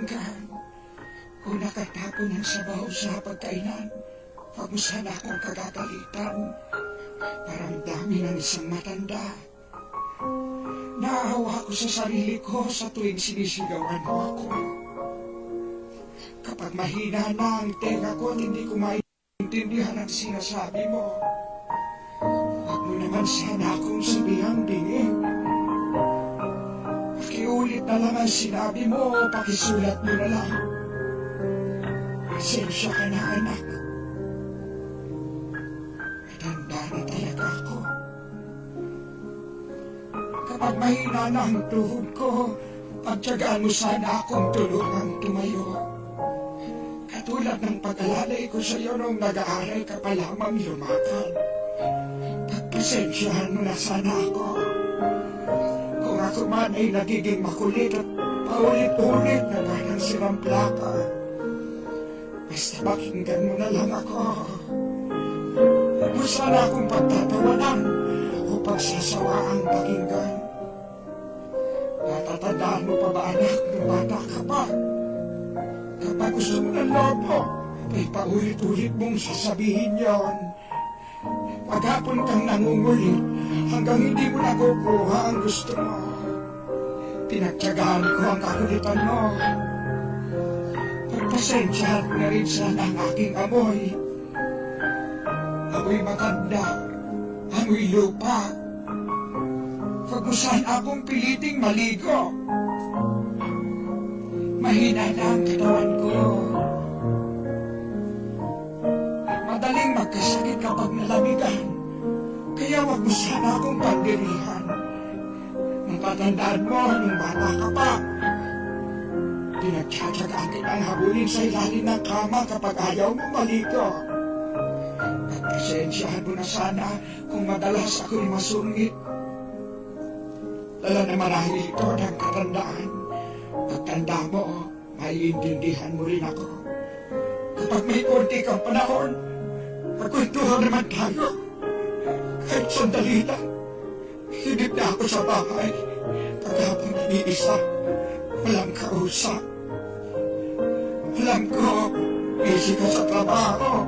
pinggan. Kung nakatapon ng sabaw sa pagkainan, wag mo sana akong kagagalitan. Paramdamin ng isang matanda. Naawa ko sa sarili ko sa tuwing sinisigawan mo ako. Kapag mahina na ang tenga ko at hindi ko maintindihan ang sinasabi mo, wag mo naman sana akong sabihang bingi. Pakiulit na lang ang sinabi mo, pakisulat mo na lang. Pasensya ka na, anak. Matanda na talaga ako. Kapag mahina na ang tuhod ko, pagtyagaan mo sana akong tulungang tumayo. Katulad ng pag-alalay ko sa iyo nung nag-aaral ka pa lamang lumakad. Pagpasensyahan mo na sana ako. Kung ako man ay nagiging makulit at paulit-ulit na parang sirang plaka, basta pakinggan mo na lang ako. Huwag mo sana akong pagtatawanan o pagsasawaang pakinggan. Natatandaan mo pa ba, anak, nung bata ka pa? Kapag gusto mo ng loob mo, ay paulit-ulit mong sasabihin yon. Paghapon kang nangungulit hanggang hindi mo nakukuha ang gusto mo. Pinagtyagaan ko ang kakulitan mo. Pagpasensyahan mo na rin sana ang aking amoy. Amoy matanda, amoy lupa. Huwag mo sana akong piliting maligo. Mahina na ang katawan ko. Madaling magkasakit kapag nalamigan. Kaya wag mo sana akong pandirihan. Natatandaan mo nung bata ka pa. Pinagtsatsagaan kitang habulin sa ilalim ng kama kapag ayaw mo maligo. At pasensyahan mo na sana kung madalas ako'y masungit. Dala na marahil ito ng katandaan. Pagtanda mo, maiintindihan mo rin ako. Kapag may konti kang panahon, magkwentuhan naman tayo. Kahit sandali lang, hinip na ako sa bahay. Paghapon nag-iisa, walang kausap. Alam ko, busy ka sa trabaho.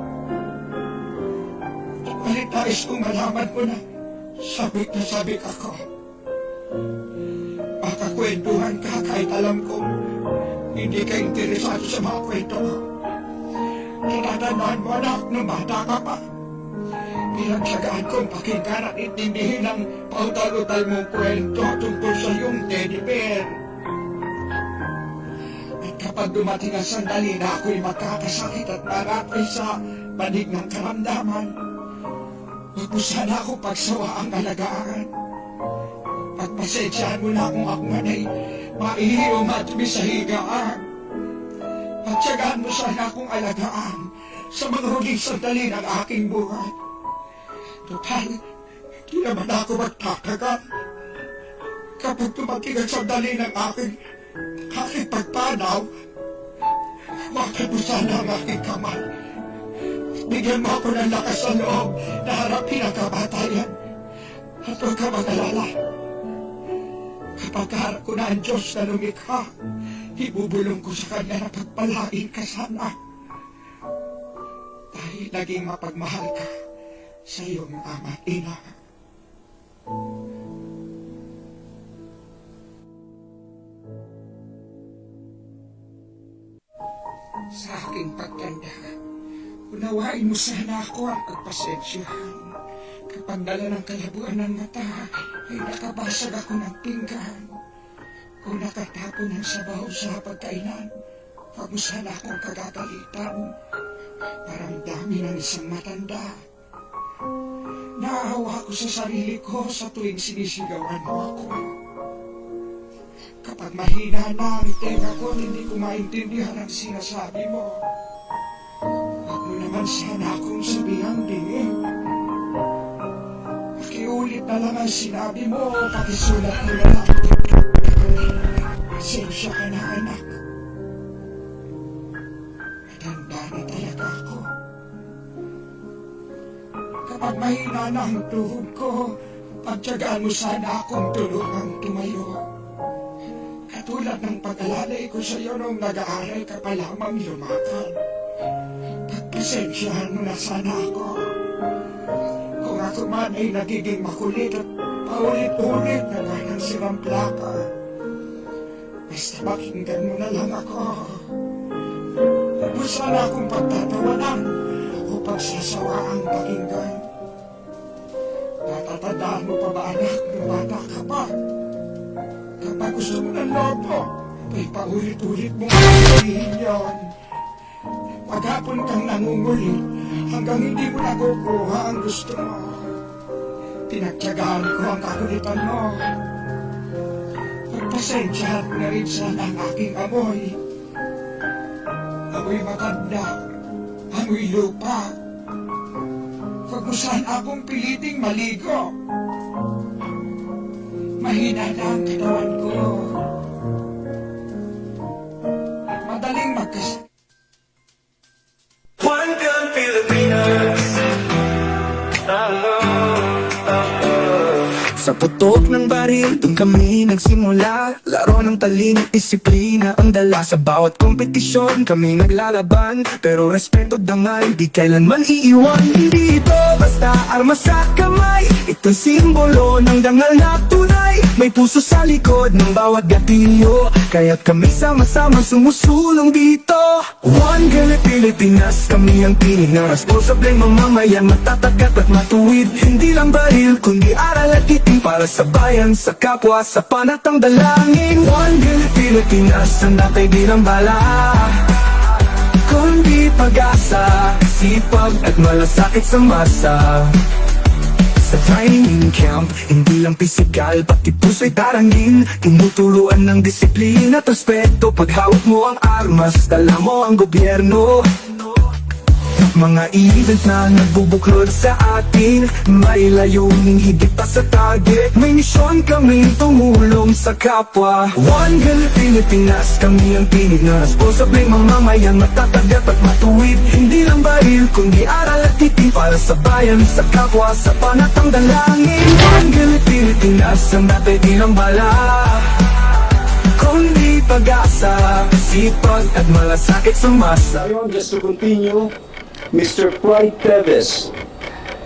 Ngunit nais kong malaman mo na sabik na sabik ako. Makakwentuhan ka kahit alam kong hindi ka interesado sa mga kwento mo. Natatandaan mo, anak, nung bata ka pa. Pinagtyagaan kong pakinggan at intindihin ang pautal-utal mong kwento tungkol sa iyong teddy bear. At kapag dumating ang sandali na ako'y magkakasakit at maratay sa banig ng karamdaman, huwag mo sana ako pagsawaang alagaan. Pagpasensyahan mo na kung ako man ay maihiyong matumi sa higaan. Pagtyagaan mo sana akong alagaan sa mga huling sandali ng aking buhay. Total, di naman ako magtatagal. Kapag dumating ang sandali ng aking pagpanaw, wakil mo sana ang aking kamay. Bigyan mo ako ng lakas sa loob na harapin ang kamatayan. At huwag ka mag-alala. Kapag harap ko na ang Diyos na lumikha, ibubulong ko sa Kanya na pagpalain ka sana. Dahil naging mapagmahal ka sa iyong ama at ina. Sa aking pagtanda, unawain mo sana ako ang pagpasensyahan. Kapag dala ng kalabuan ng mata, ay nakabasag ako ng pinggan. Kung nakatapon ng sabaw sa pagkainan, wag mo sana akong kagagalitan. Paramdamin ng isang matanda. Naawa ko sa sarili ko sa tuwing sinisigawan mo ako. Kapag mahina na ang tenga ko at hindi ko maintindihan ang sinasabi mo, wag mo naman sana akong sabihang bingi. Pakiulit na lang ang sinabi mo, pakisulat mo na lang. Pasensya ka na, anak. Matanda na talaga ako. Kapag mahina na ang tuhod ko, pagtyagaan mo sana akong tulungang tumayo. Katulad Tulad ng pag-alalay ko sa iyo nung nag-aaral ka pa lamang lumakad. Pagpasensyahan mo na sana ako. Kung ako man ay nagiging makulit at paulit-ulit na parang sirang plaka. Basta pakinggan mo na lang ako. Huwag mo sana akong pagtatawanan o pagsasawaang pakinggan. Natatandaan mo pa ba anak nung bata ka pa? Kapag gusto mo ng loto, ay paulit-ulit mong sabihin yun. Paghapon kang nangungulit hanggang hindi mo nakukuha ang gusto mo. Pinagtyagaan ko ang kakulitan mo. Pagpasensyahan mo na rin sana ang aking amoy. Amoy matanda, amoy lupa. Huwag mo sana akong piliting maligo. Mahina na ang katawan ko. Madaling magkasakit. One gun Pilipinas. Sa putok ng baril, doon kami nagsimula. Laro ng talino, disiplina ang dala. Sa bawat kompetisyon, kami naglalaban. Pero respeto dangal, di kailanman iiwan. Hindi ito basta armas sa kamay. Ito'y simbolo ng dangal na tunay. May puso sa likod ng bawat gatilyo. Kaya't kami sama-sama sumusulong dito. One Gun Pilipinas, kami ang tinig na responsableng mamamayan. Matatagat at matuwid, hindi lang baril, kundi aral at titig. Para sa bayan, sa kapwa, sa panatang dalangin. One Gun Pilipinas, ang natay di lang bala, kundi pag-asa, sipag at malasakit sa masa. Sa training camp, hindi lang pisikal, pati puso'y darangin. Tinuturuan ng disiplina at respeto. Pag hawak mo ang armas, dala mo ang gobyerno. Mga event na nagbubuklod sa atin, may layuning higit pa sa target. May misyon kaming tumulong sa kapwa. One Gun Pilipinas, kami ang tinig na responsableng mamamayan. Matatagat at matuwid, hindi lang baril, kundi aral at titig. Para sa bayan, sa kapwa, sa panatang dalangin. One Gun Pilipinas, ang natay di ng bala, kundi pag-asa, sipag at malasakit sa masa. Just to continue, Mr. Clyde Teves,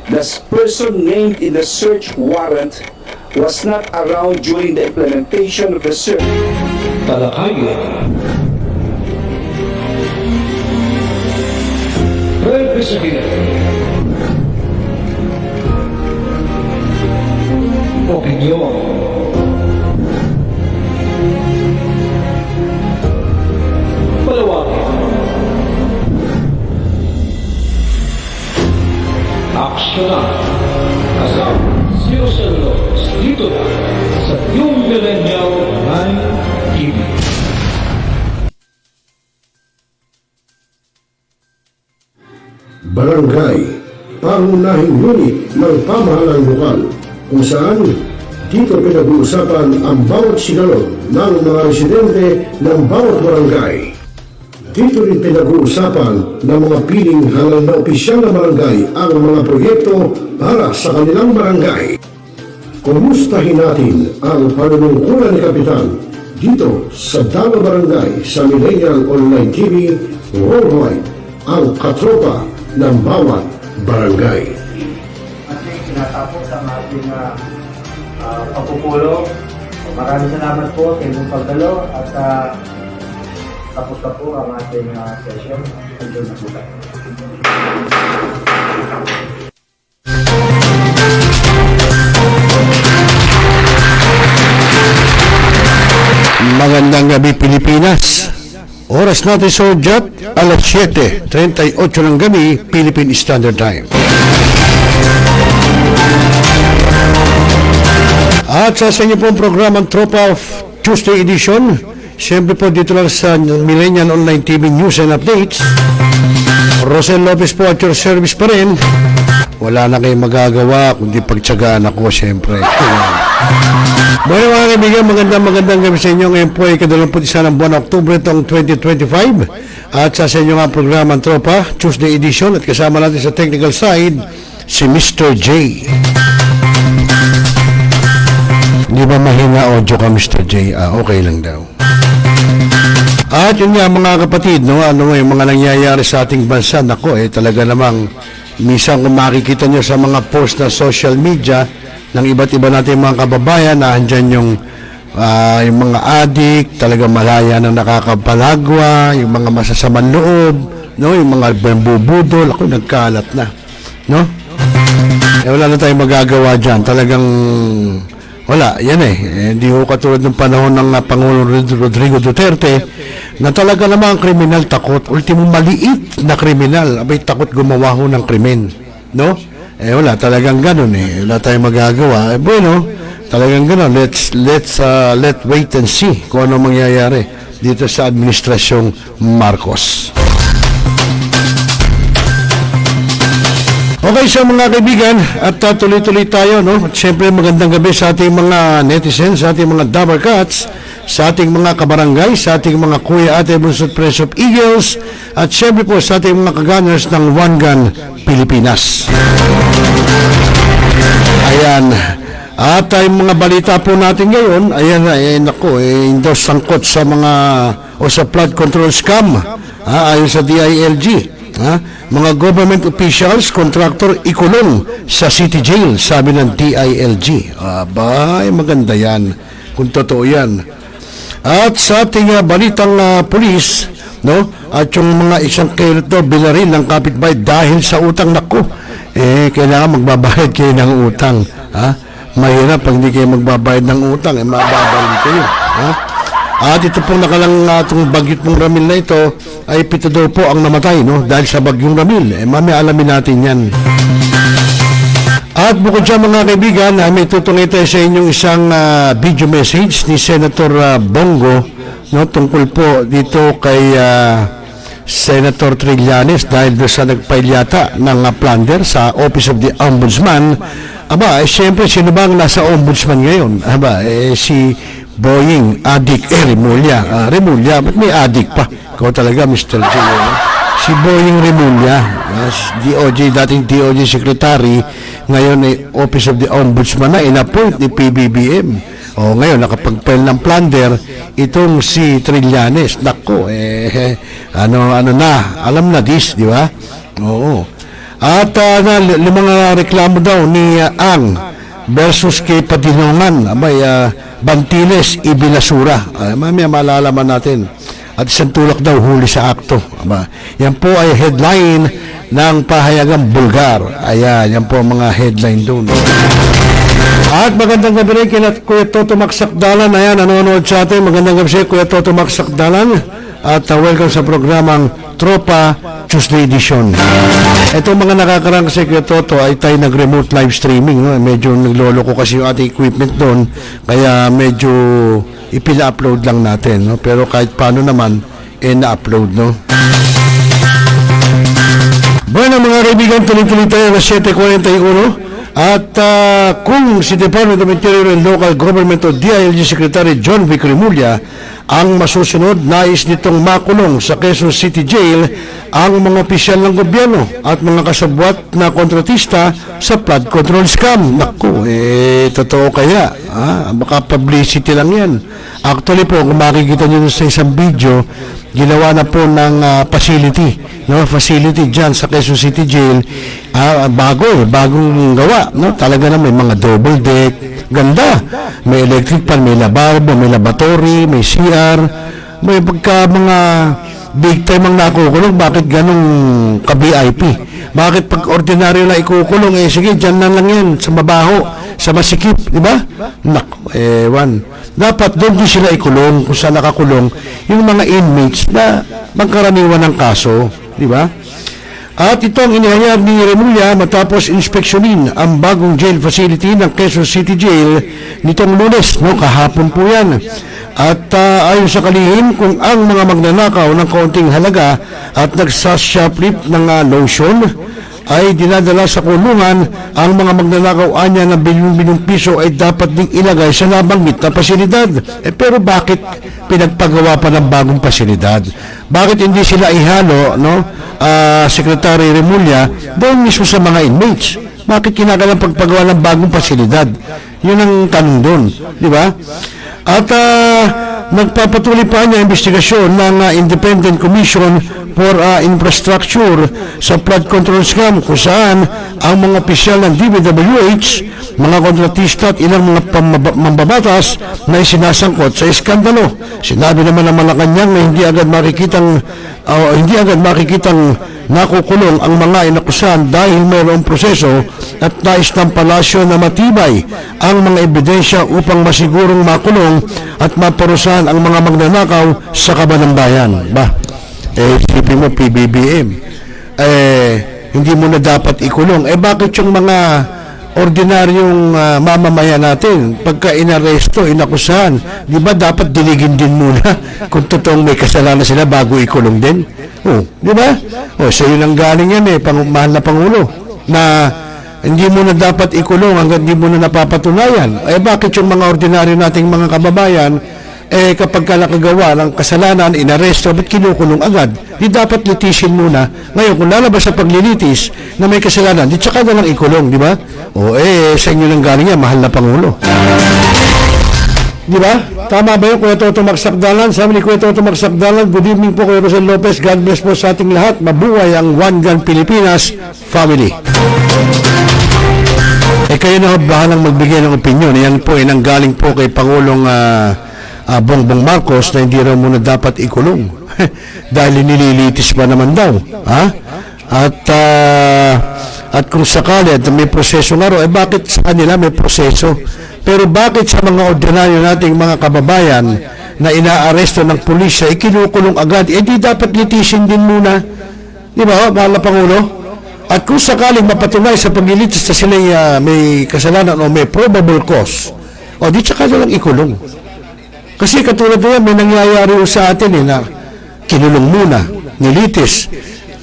the person named in the search warrant, was not around during the implementation of the search. Talakaya. Representative. Opinion. Palawakin. Aksyonan. Kasama 00 dito na sa Yung Millennial 9 TV. Barangay, pangunahing unit ng pamahalang lokal kung saan dito pinag-uusapan ang bawat sigalot ng mga residente ng bawat barangay. Dito rin pinag-uusapan ng mga piling halal na opisyal na barangay ang mga proyekto para sa kanilang barangay. Kumustahin natin ang panunungkulan ni Kapitan dito sa Dama Barangay sa Millennial Online TV Worldwide, ang katropa ng bawat barangay. Ating tinatapos ang ating pagpupulong. Maraming salamat po sa inyong pagdalo at tapos na po ang ating session. Hanggang na po tayo. Magandang gabi Pilipinas. Oras natin sa udyat, alas 7:38 ng gabi, Philippine Standard Time. At sa inyo pong programang Tropa of Tuesday Edition, siyempre po dito lang sa Millennial Online TV News and Updates. Rosel Lopez po at your service pa rin. Wala na kayong magagawa kundi pagtsagaan ako siyempre. Bueno mga kaibigan, magandang gabi sa inyo. Ngayon po ay kadalamput-isa ng buwan Oktubre itong 2025. At sa inyo nga programang Tropa Tuesday Edition, at kasama natin sa technical side si Mr. J. Di ba mahina audio ka, Mr. J? Okay lang daw. At yun nga mga kapatid, no, ano yung mga nangyayari sa ating bansa, nako talaga namang minsan kung makikita nyo sa mga post na social media ng iba't iba natin mga kababayan na andyan yung mga adik, talaga malaya ng nakakapalagwa, yung mga masasamang loob, no, yung mga bambubudol, ako nagkalat na, no? Wala na tayong magagawa dyan, talagang wala, yan hindi ko katulad ng panahon ng Pangulong Rodrigo Duterte na talaga namang kriminal takot, ultimo maliit na kriminal, abay takot gumawa ho ng krimen, no? Wala talagang ganun wala tayong magagawa. Bueno, talagang ganun, let's wait and see kung ano mangyayari dito sa administrasyong Marcos. Okay, so mga kaibigan, at tuloy-tuloy tayo, no? At syempre magandang gabi sa ating mga netizens, sa ating mga Dabber Cats, sa ating mga kabarangay, sa ating mga kuya, ate, bunsod, Prince of Eagles, at syempre po sa ating mga kaganners ng One Gun Pilipinas. Ayan. At yung mga balita po natin ngayon, ayan, hindi sangkot sa mga o sa flood control scam, ayon sa DILG. Mga government officials, contractor, ikulong sa city jail, sabi ng DILG. Abay, maganda yan kung totoo yan. At sa ating balitang pulis, no, at yung mga isang kilometer binaril ng kapitbahay dahil sa utang, nako, kailangan magbabayad kayo ng utang. Mahirap pag hindi kayo magbabayad ng utang, mababaril kayo. At ito pong nakalang itong bagyot mong Ramil na ito ay 7 daw po ang namatay, no, dahil sa bagyong Ramil. Mamaya alamin natin yan. At bukod dyan mga kaibigan, may tutungay tayo sa inyong isang video message ni Senator Bongo, no, tungkol po dito kay Senator Trillanes dahil doon sa nagfile yata ng plunder sa Office of the Ombudsman. Siyempre, sino bang nasa Ombudsman ngayon? Si Boying, adik, Remulla. Remulla, ba't may adik pa? Ikaw talaga, Mr. J. Si Boying Remulla, DOJ, dating DOJ Secretary, ngayon Office of the Ombudsman na, in-appoint ni PBBM. Ngayon, nakapag-file ng plunder, itong si Trillanes. Nako, alam na this, di ba? Oo. At mga reklamo daw ni Ang versus kay Padinongan, Bantiles, ibinasura. Mamaya malalaman natin. At isang tulak daw huli sa akto. Yan po ay headline ng pahayagang Bulgar. Ayan, yan po ang mga headline doon. At magandang gabi rin kina Kuya Toto Maksakdalan. Ayan, nanonood sa atin. Magandang gabi siya, Kuya Toto Maksakdalan. At welcome sa programang Tropa Tuesday Edition. Itong mga nakakarang kasi Kuya Toto ay tayo nag-remote live streaming. No? Medyo naglolo ko kasi yung ating equipment doon. Kaya medyo ipila-upload lang natin. No? Pero kahit paano naman, na-upload. No? Bueno mga kaibigan, tuloy-tuloy tayo na 7:41. At kung si Department of Interior and Local Government o DILG Secretary John Vic Remulla ang masusunod, nais nitong makulong sa Quezon City Jail ang mga opisyal ng gobyerno at mga kasabwat na kontratista sa flood control scam. Naku, totoo kaya? Baka publicity lang yan. Actually po, kung makikita nyo sa isang video, ginawa na po ng facility dyan sa Quezon City Jail. Bagong gawa, no? Talaga na may mga double deck, ganda, may electric pan, may lababo, may laboratory, may CR, may pagka mga big time ang nakukulong. Bakit ganong ka-VIP? Bakit pag ordinaryo na ikukulong, sige, dyan na lang yan, sa mabaho, sa masikip, di ba? Naku, ewan. Dapat doon din sila ikulong, kung saan nakakulong yung mga inmates na magkaraniwan ng kaso, di ba? At ito ang inihayag ni Remulla matapos inspeksyonin ang bagong jail facility ng Quezon City Jail nitong Lunes, no, kahapon po yan. At ayon sa kalihim, kung ang mga magnanakaw ng kaunting halaga at nagsashoplift ng lotion ay dinadala sa kulungan, ang mga magnanakaw anya ng bilyong piso ay dapat ding ilagay sa nabanggit na pasilidad. Pero bakit pinagpagawa pa ng bagong pasilidad? Bakit hindi sila ihalo, no, Secretary Remulla, doon mismo sa mga inmates? Bakit kinakailangan pagpagawa ng bagong pasilidad? Yun ang tanong doon, di ba? At nagpapatuloy pa niya investigasyon ng Independent Commission for Infrastructure sa flood control scam kung saan ang mga opisyal ng DPWH, mga kontratista at ilang mga mambabatas na isinasangkot sa iskandalo. Sinabi naman ng Malacanang na hindi agad makikitang nakukulong ang mga inakusahan dahil mayroong proseso at nais ng palasyo na matibay ang mga ebidensya upang masigurong makulong at maparusahan ang mga magnanakaw sa kaban ng bayan. Isipin mo, PBBM, hindi mo na dapat ikulong. Bakit yung mga ordinaryong mamamayan natin, pagka inaresto, inakusahan, di ba dapat diligin din muna kung totoong may kasalanan sila bago ikulong din? Di ba? Sa'yo nang galing yan mahal na Pangulo, na hindi mo na dapat ikulong hanggang hindi mo na napapatunayan. Bakit yung mga ordinaryo nating mga kababayan, kapag nakagawa ng kasalanan, inaresto, ba't kinukulong agad? Di dapat litisin muna. Ngayon, kung lalabas sa paglilitis na may kasalanan, di tsaka na lang ikulong, di ba? Sa inyo nang galing yan, mahal na Pangulo. Di ba? Tama ba yun, Kuya Toto Magsakdalan? Sabi ni Kuya Toto Magsakdalan, good evening po, Kuya Rosel Lopez. God bless po sa ating lahat. Mabuhay ang One Gun Pilipinas family. Kayo na bahalang magbigay ng opinion. Yan po ay nanggaling po kay Pangulong Bongbong Marcos na hindi raw muna dapat ikulong dahil nililitis pa naman daw. At kung sakali at may proseso nga raw, bakit sa kanila may proseso? Pero bakit sa mga ordinaryo nating mga kababayan na inaaresto ng pulisya, ikinukulong agad? Di dapat litisin din muna. Di ba, mahal na Pangulo? At kung sakaling mapatunay sa paglilitis na sila may kasalanan o may probable cause, di tsaka na lang ikulong. Kasi katulad na yan, may nangyayari sa atin na kinulong muna, nilitis,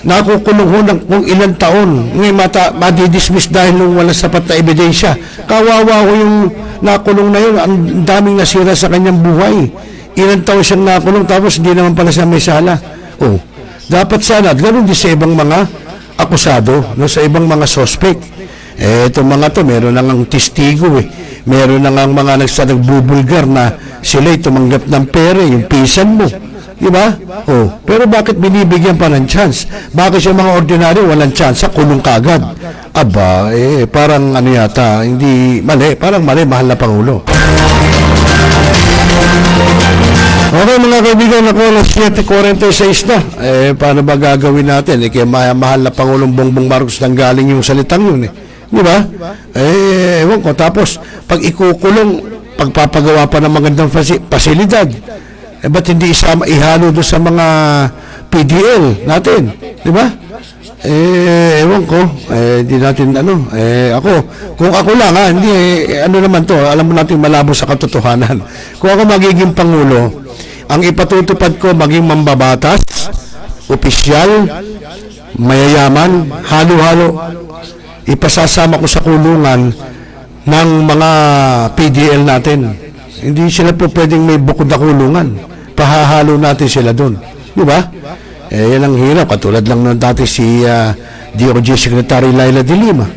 nakukulong ho ng kung ilang taon, ngayon madidismiss dahil nung walang sapat na ebidensya. Kawawa ho yung nakulong na yun, ang daming nasira sa kanyang buhay. Ilang taon siyang nakulong, tapos hindi naman pala siya may sala. Dapat sana, ganoon din sa ibang mga akusado, sa ibang mga suspect. Itong mga to, meron na ngang testigo meron na ngang mga nagbubulgar na sila'y tumanggap ng pera, yung pisan mo. Di ba? Pero bakit binibigyan pa ng chance? Bakit yung mga ordinaryo walang chance, kulong kagad? Parang yata, hindi mali, parang mali, mahal na Pangulo. Okay mga kaibigan, ako alas 7:46 na. Paano ba gagawin natin? Kaya mahal na Pangulong Bongbong Marcos nang galing yung salitang yun Di ba? Ewan ko. Tapos, pag ikukulong, pagpapagawa pa ng magandang pasilidad, ba't hindi ihalo doon sa mga PDL natin? Di ba? Ewan ko. Di natin, ako, kung ako lang, hindi, naman to, alam mo natin malabo sa katotohanan. Kung ako magiging Pangulo, ang ipatutupad ko maging mambabatas, opisyal, mayayaman, halo-halo, ipasasama ko sa kulungan ng mga PDL natin. Hindi sila po pwedeng may bukod na kulungan. Pahahalo natin sila doon. Di ba? Yan ang hirap. Katulad lang nung dati si DOJ Secretary Laila de Lima.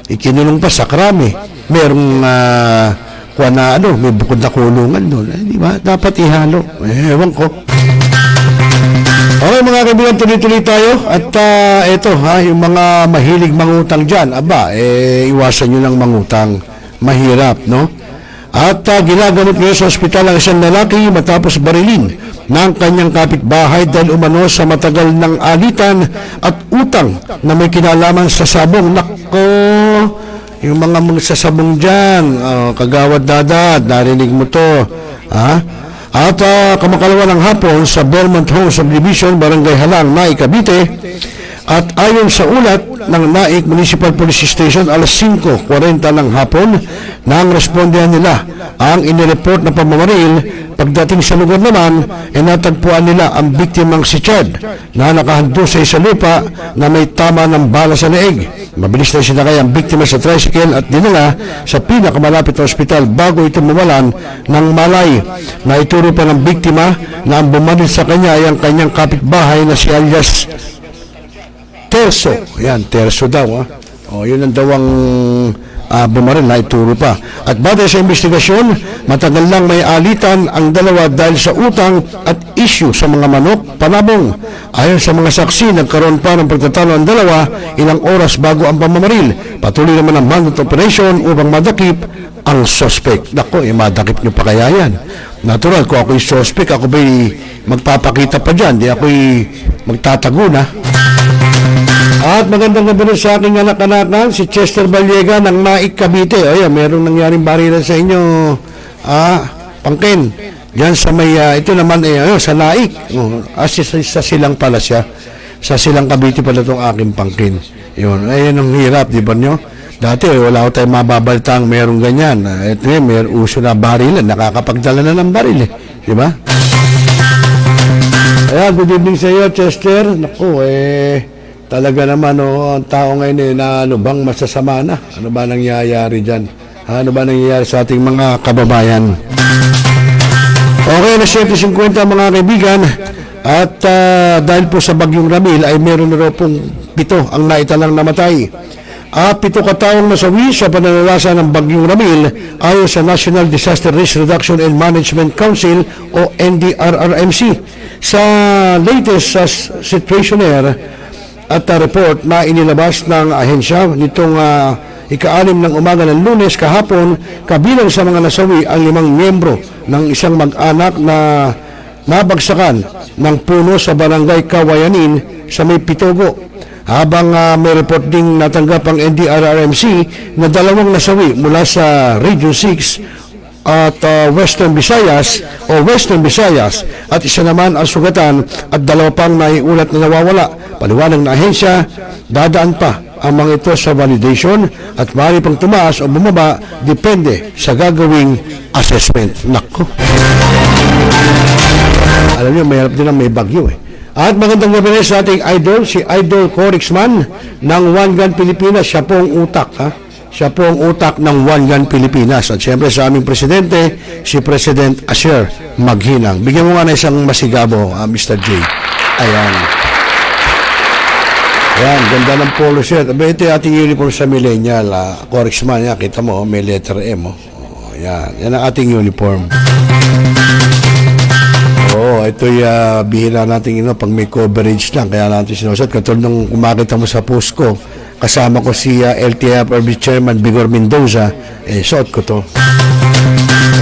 Ikinulong pa sa Krame. Merong may bukod na kulungan doon. Di ba? Dapat ihalo. Ewan ko. Okay mga kaibigan, tuloy-tuloy tayo. At ito, yung mga mahilig mangutang dyan, iwasan nyo ng mangutang. Mahirap, no? At ginagamot ngayon sa ospital ang isang lalaki matapos barilin ng kanyang kapitbahay dahil umano sa matagal ng alitan at utang na may kinalaman sa sabong. Nako, yung mga magsasabong dyan, kagawad dadad, narinig mo to, At kamakalawa ng hapon sa Belmont Home Subdivision, Barangay Halang, Naik, Cavite. At ayon sa ulat ng Naik Municipal Police Station, alas 5:40 ng hapon, nang respondihan nila ang inireport na pamamaril. Pagdating sa lugar naman, natagpuan nila ang biktimang si Chad na nakahandog sa isang lupa na may tama ng bala sa leeg. Mabilis na sinakay ang biktima sa tricycle at dinala sa pinakamalapit na ospital bago ito mawalan ng malay. Naituro pa ng biktima na ang bumanil sa kanya ay ang kanyang kapitbahay na si alias Terso. Ayan, Terso daw. Yun ang daw ang bumaril na ituro pa. At batay sa investigasyon, matagal lang may alitan ang dalawa dahil sa utang at issue sa mga manok panabong. Ayon sa mga saksi, nagkaroon pa ng pagtatalo ang dalawa ilang oras bago ang pamamaril. Patuloy naman ang manhunt operation upang madakip ang suspect. Nako, madakip nyo pa kaya yan? Natural, kung ako'y suspect, ako ba'y magpapakita pa dyan, di ako'y magtatago na. At magandang gabi rin sa aking anak-anakan, si Chester Vallega ng Naik, Cavite. Ayan, merong nangyaring barilan sa inyo, Pangkin. Diyan sa may, ito naman, sa Naik. Sa silang pala siya. Sa silang Cavite pala itong aking Pangkin. Yun, ayun ang hirap, di ba nyo? Dati, wala ko tayong mababaltang merong ganyan. Ito may uso na barilan, nakakapagdala na ng baril, di ba? Ayan, good evening sa iyo, Chester. Naku, talaga naman, ang tao ngayon na ano bang masasama na? Ano ba nangyayari dyan? Ano ba nangyayari sa ating mga kababayan? Okay, na 7:50 mga kaibigan. At dahil po sa Bagyong Ramil ay meron na raw pong 7 ang naitalang namatay. 7 kataong nasawi sa pananalasa ng Bagyong Ramil ayon sa National Disaster Risk Reduction and Management Council o NDRRMC. Sa latest situationnaire at report na inilabas ng ahensya nitong ika-6 ng umaga ng Lunes kahapon, kabilang sa mga nasawi ang 5 miyembro ng isang mag-anak na nabagsakan ng puno sa barangay Kawayanin sa may Pitogo. Habang may report ding natanggap ang NDRRMC na 2 nasawi mula sa Region 6 at Western Visayas at isa naman ang sugatan at 2 pang naiulat na nawawala. Paliwanag na ahensya, dadaan pa ang mga ito sa validation at maaari pang tumaas o bumaba depende sa gagawing assessment. Nako. Alam niyo, mayroon din ang may bagyo At magandang gabi rin sa ating idol, si Idol Corixman ng One Gun Pilipinas. Siya po ang utak, Siya po ang utak ng One Gun Pilipinas. At siyempre sa aming presidente, si President Asher Maghinang. Bigyan mo nga na isang masigabo, Mr. J. Ayan. Ayan, ganda ng polo shirt. Ito yung ating uniform sa millennial. Corixman, yan. Kita mo, may letter M. Ayan, yan ang ating uniform. Ito'y bihira natin pag may coverage lang. Kaya natin sinusot. Katulad nung kumakita mo sa post ko, kasama ko si LTFRB Chairman Bigor Mendoza, suot ko to.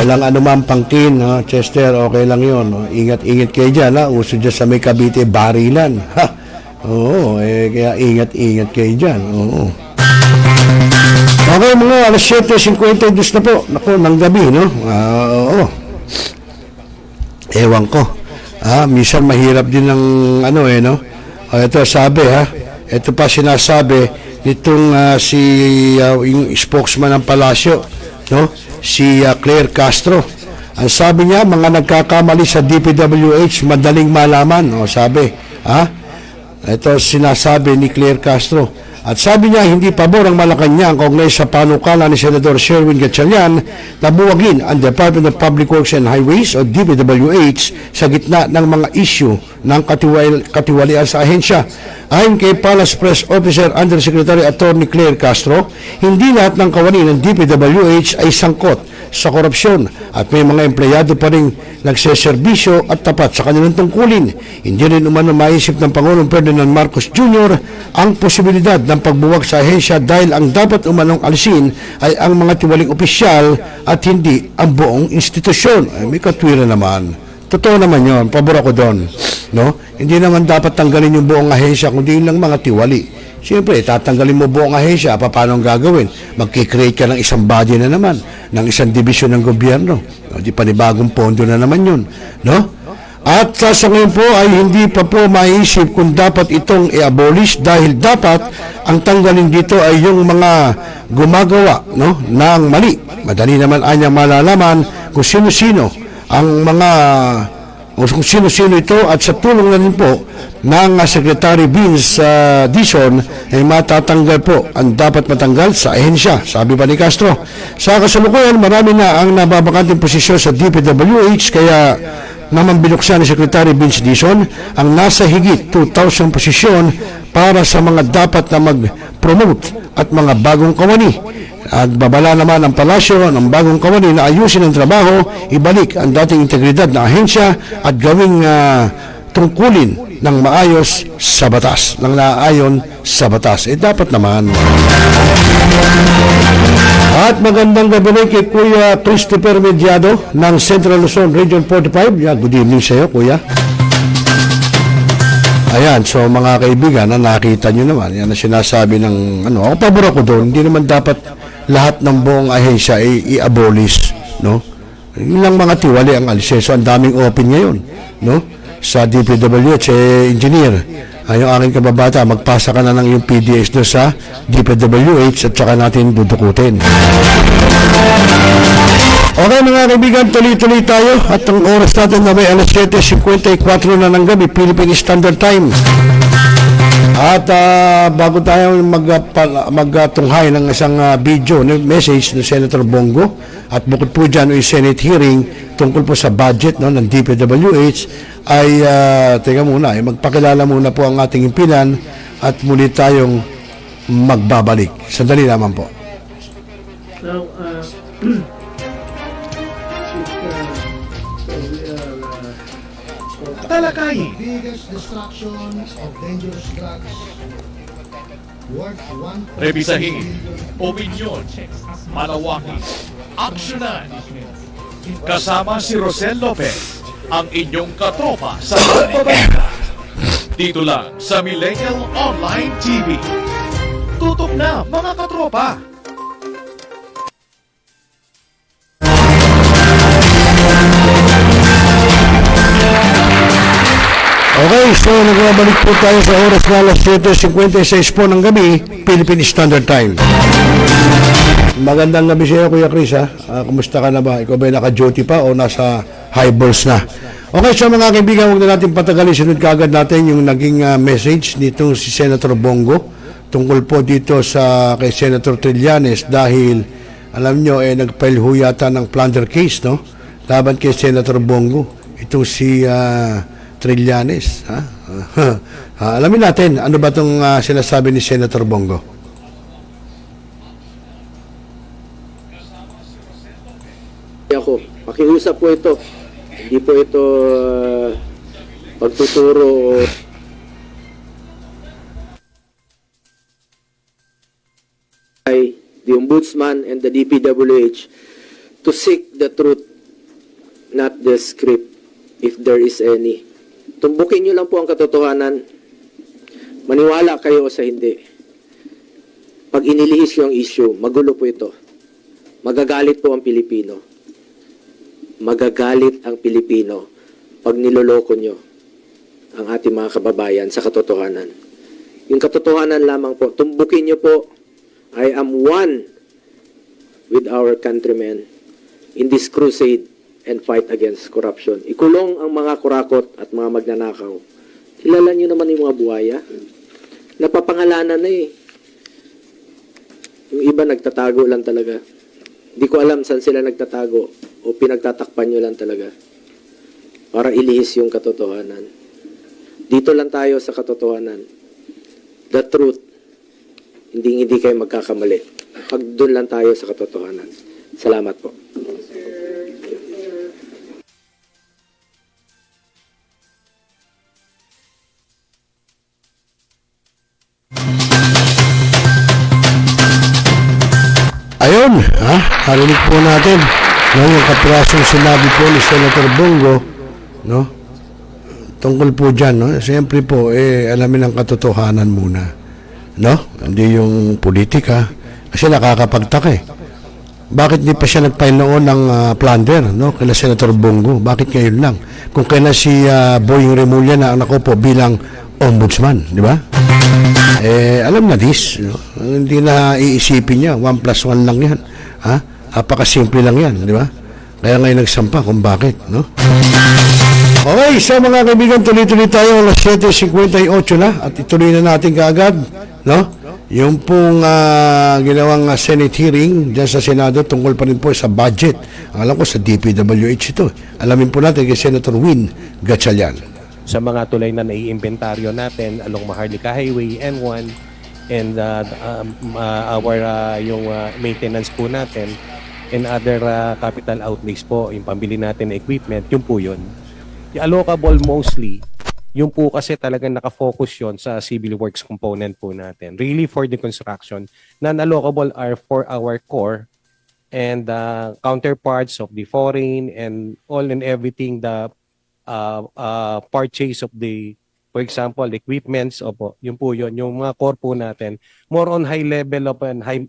Walang anuman Pangkin, Chester, okay lang yun. Ingat-ingat kayo dyan, uso dyan sa may Cavite, barilan. Kaya ingat-ingat kayo dyan. Okay, mga alas 7:52 na po. Naku, ng gabi, no? Ewan ko. Minsan mahirap din ng no? Ito sabi, ito pa sinasabi nitong yung spokesman ng palasyo, no? Si Claire Castro. Ang sabi niya, mga nagkakamali sa DPWH madaling malaman, sabi, ito sinasabi ni Claire Castro. At sabi niya, hindi pabor ang Malacanang kaugnay sa panukala ni Senador Sherwin Gatchalian na buwagin ang Department of Public Works and Highways o DPWH sa gitna ng mga issue ng katiwalian sa ahensya. Ayon kay Palace Press Officer Undersecretary Attorney Claire Castro, hindi lahat ng kawani ng DPWH ay sangkot sa korupsyon at may mga empleyado pa rin nagseserbisyo at tapat sa kanilang tungkulin. Hindi rin umano maisip ng Pangulong Ferdinand Marcos Jr. ang posibilidad ng pagbuwag sa ahensya dahil ang dapat umanong alisin ay ang mga tiwaling opisyal at hindi ang buong institusyon. May katwira naman. Totoo naman yun. Pabor ako doon. No? Hindi naman dapat tanggalin yung buong ahensya kundi lang mga tiwali. Siyempre, tatanggalin mo buong ahensya, paano ang gagawin? Magkikreate ka ng isang body na naman, ng isang division ng gobyerno. Di panibagong pondo na naman yun. No? At sa ngayon po ay hindi pa po maisip kung dapat itong i-abolish dahil dapat ang tanggalin dito ay yung mga gumagawa ng mali. Madali naman anyang malalaman kung sino-sino ang mga kung sino-sino ito at sa tulong na rin po ng Secretary Vince Dizon ay matatanggal po ang dapat matanggal sa ahensya, sabi pa ni Castro. Sa kasalukuyan, marami na ang nababakanting posisyon sa DPWH kaya naman binuksan ni Secretary Vince Dizon ang nasa higit 2,000 posisyon para sa mga dapat na mag-promote at mga bagong kawani. At babala naman ang palasyo ng bagong kawani na ayusin ang trabaho, ibalik ang dating integridad ng ahensya at gawing tungkulin ng maayos sa batas, ng naayon sa batas. Dapat naman. At magandang gabi rin kay Kuya Christopher Mediado ng Central Luzon Region 45. Good evening sa iyo, Kuya. Ayan, so mga kaibigan, nakita nyo naman, yan ang sinasabi ng, ako pabor ako doon, hindi naman dapat lahat ng buong ahensya ay i-abolish, no? Yun lang mga tiwali ang aliseso, ang daming open ngayon, no? Sa DPWH, engineer, yung aking kababata, magpasa ka na ng yung PDS doon sa DPWH at saka natin dudukutin. Okay mga kaibigan, tuloy-tuloy tayo at ang oras natin na may alas 7:54 na ng gabi, Philippine Standard Time. At bago tayo magtunghay ng isang video, message ng Senator Bongo, at bukod po dyan yung Senate hearing tungkol po sa budget ng DPWH, ay teka muna, magpakilala muna po ang ating impilan at muli tayong magbabalik. Sandali naman po. Now, Talakayin, Biggest destruction of dangerous drugs worth 1. Rebisahin, opinyon, malawakin, aksyonan. Kasama si Rosel Lopez, ang inyong katropa sa pagbabalita. Dito lang sa Millennial Online TV. Tutok na mga katropa! Okay, so nagbabalik po tayo sa oras na alas 7:56 po ng gabi, Philippine Standard Time. Magandang gabi sa iyo, Kuya Chris, ha? Kumusta ka na ba? Ikaw ba naka-duty pa o nasa high balls na? Okay, so mga kaibigan, huwag na natin patagalin. Sunod kaagad natin yung naging message nitong si Senator Bongo tungkol po dito sa kay Senator Trillanes dahil alam nyo, nag-file ho yata ng plunder case, no? Laban kay Senator Bongo. Itong si Trillanes, ha? Alamin natin, ano ba itong sinasabi ni Senator Bongo? Ako, pakiusap po ito. Hindi po ito pagtuturo by the Ombudsman and the DPWH to seek the truth, not the script, if there is any. Tumbukin nyo lang po ang katotohanan. Maniwala kayo o sa hindi. Pag inilihis yung issue, magulo po ito. Magagalit po ang Pilipino. Magagalit ang Pilipino pag niloloko nyo ang ating mga kababayan sa katotohanan. Yung katotohanan lamang po, tumbukin nyo po, I am one with our countrymen in this crusade and fight against corruption. Ikulong ang mga kurakot at mga magnanakaw. Kilala nyo naman yung mga buhaya. Napapangalanan na eh. Yung iba nagtatago lang talaga. Hindi ko alam saan sila nagtatago o pinagtatakpan nyo lang talaga para ilihis yung katotohanan. Dito lang tayo sa katotohanan. The truth. Hindi kayo magkakamali. Pag doon lang tayo sa katotohanan. Salamat po. Ayun, narinig po natin yung kapirasong sinabi po ni Senator Bongo, no? Tungkol po dyan, no? Siyempre po, alamin ang katotohanan muna, no? Hindi yung politika, kasi nakakapagtaka eh. Bakit di pa siya nag-file noon ng plunder, no? Kila Senator Bongo, bakit ngayon lang? Kung kailan si Boying Remulla na anak ko po bilang ombudsman, di ba? Alam na this, no? Hindi na iisipin niya, 1+1 lang yan. Ha? Apakasimple lang yan, di ba? Kaya ngayon nagsampa kung bakit, no? Okay, so mga kaibigan, tuloy-tuloy tayo, alas 7:58 na, at ituloy na natin kaagad, no? Yung pong ginawang Senate hearing dyan sa Senado tungkol pa rin po sa budget. Alam ko sa DPWH ito. Alamin po natin kay Senator Win Gatchalian. Sa mga tulay na naiimbentaryo natin along Maharlika Highway, N1, and yung maintenance po natin and other capital outlays po, yung pambili natin ng equipment, yun po yun. Yung allocable mostly, yung po kasi talagang nakafocus yun sa civil works component po natin. Really for the construction. Non-allocable are for our core and counterparts of the foreign and all and everything the purchase of the, for example, equipments, opo, yun po yun, yung mga core po natin, more on high level of and high,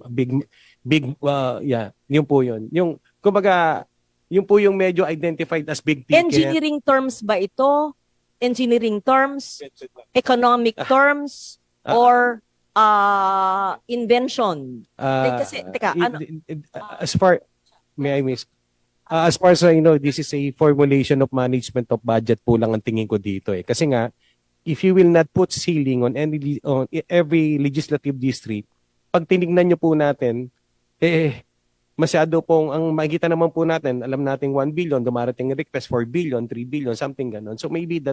yun po yun. Yung, kumbaga, yun po yung medyo identified as big ticket. Engineering terms ba ito? Engineering terms? Economic terms? Or invention? Kasi, teka, ano? As far, may I miss? As far as I know, this is a formulation of management of budget po lang ang tingin ko dito eh. Kasi nga, if you will not put ceiling on every legislative district, pag tinignan nyo po natin, masyado pong, ang makikita naman po natin, alam nating 1 billion, dumarating request 4 billion, 3 billion, something ganon. So maybe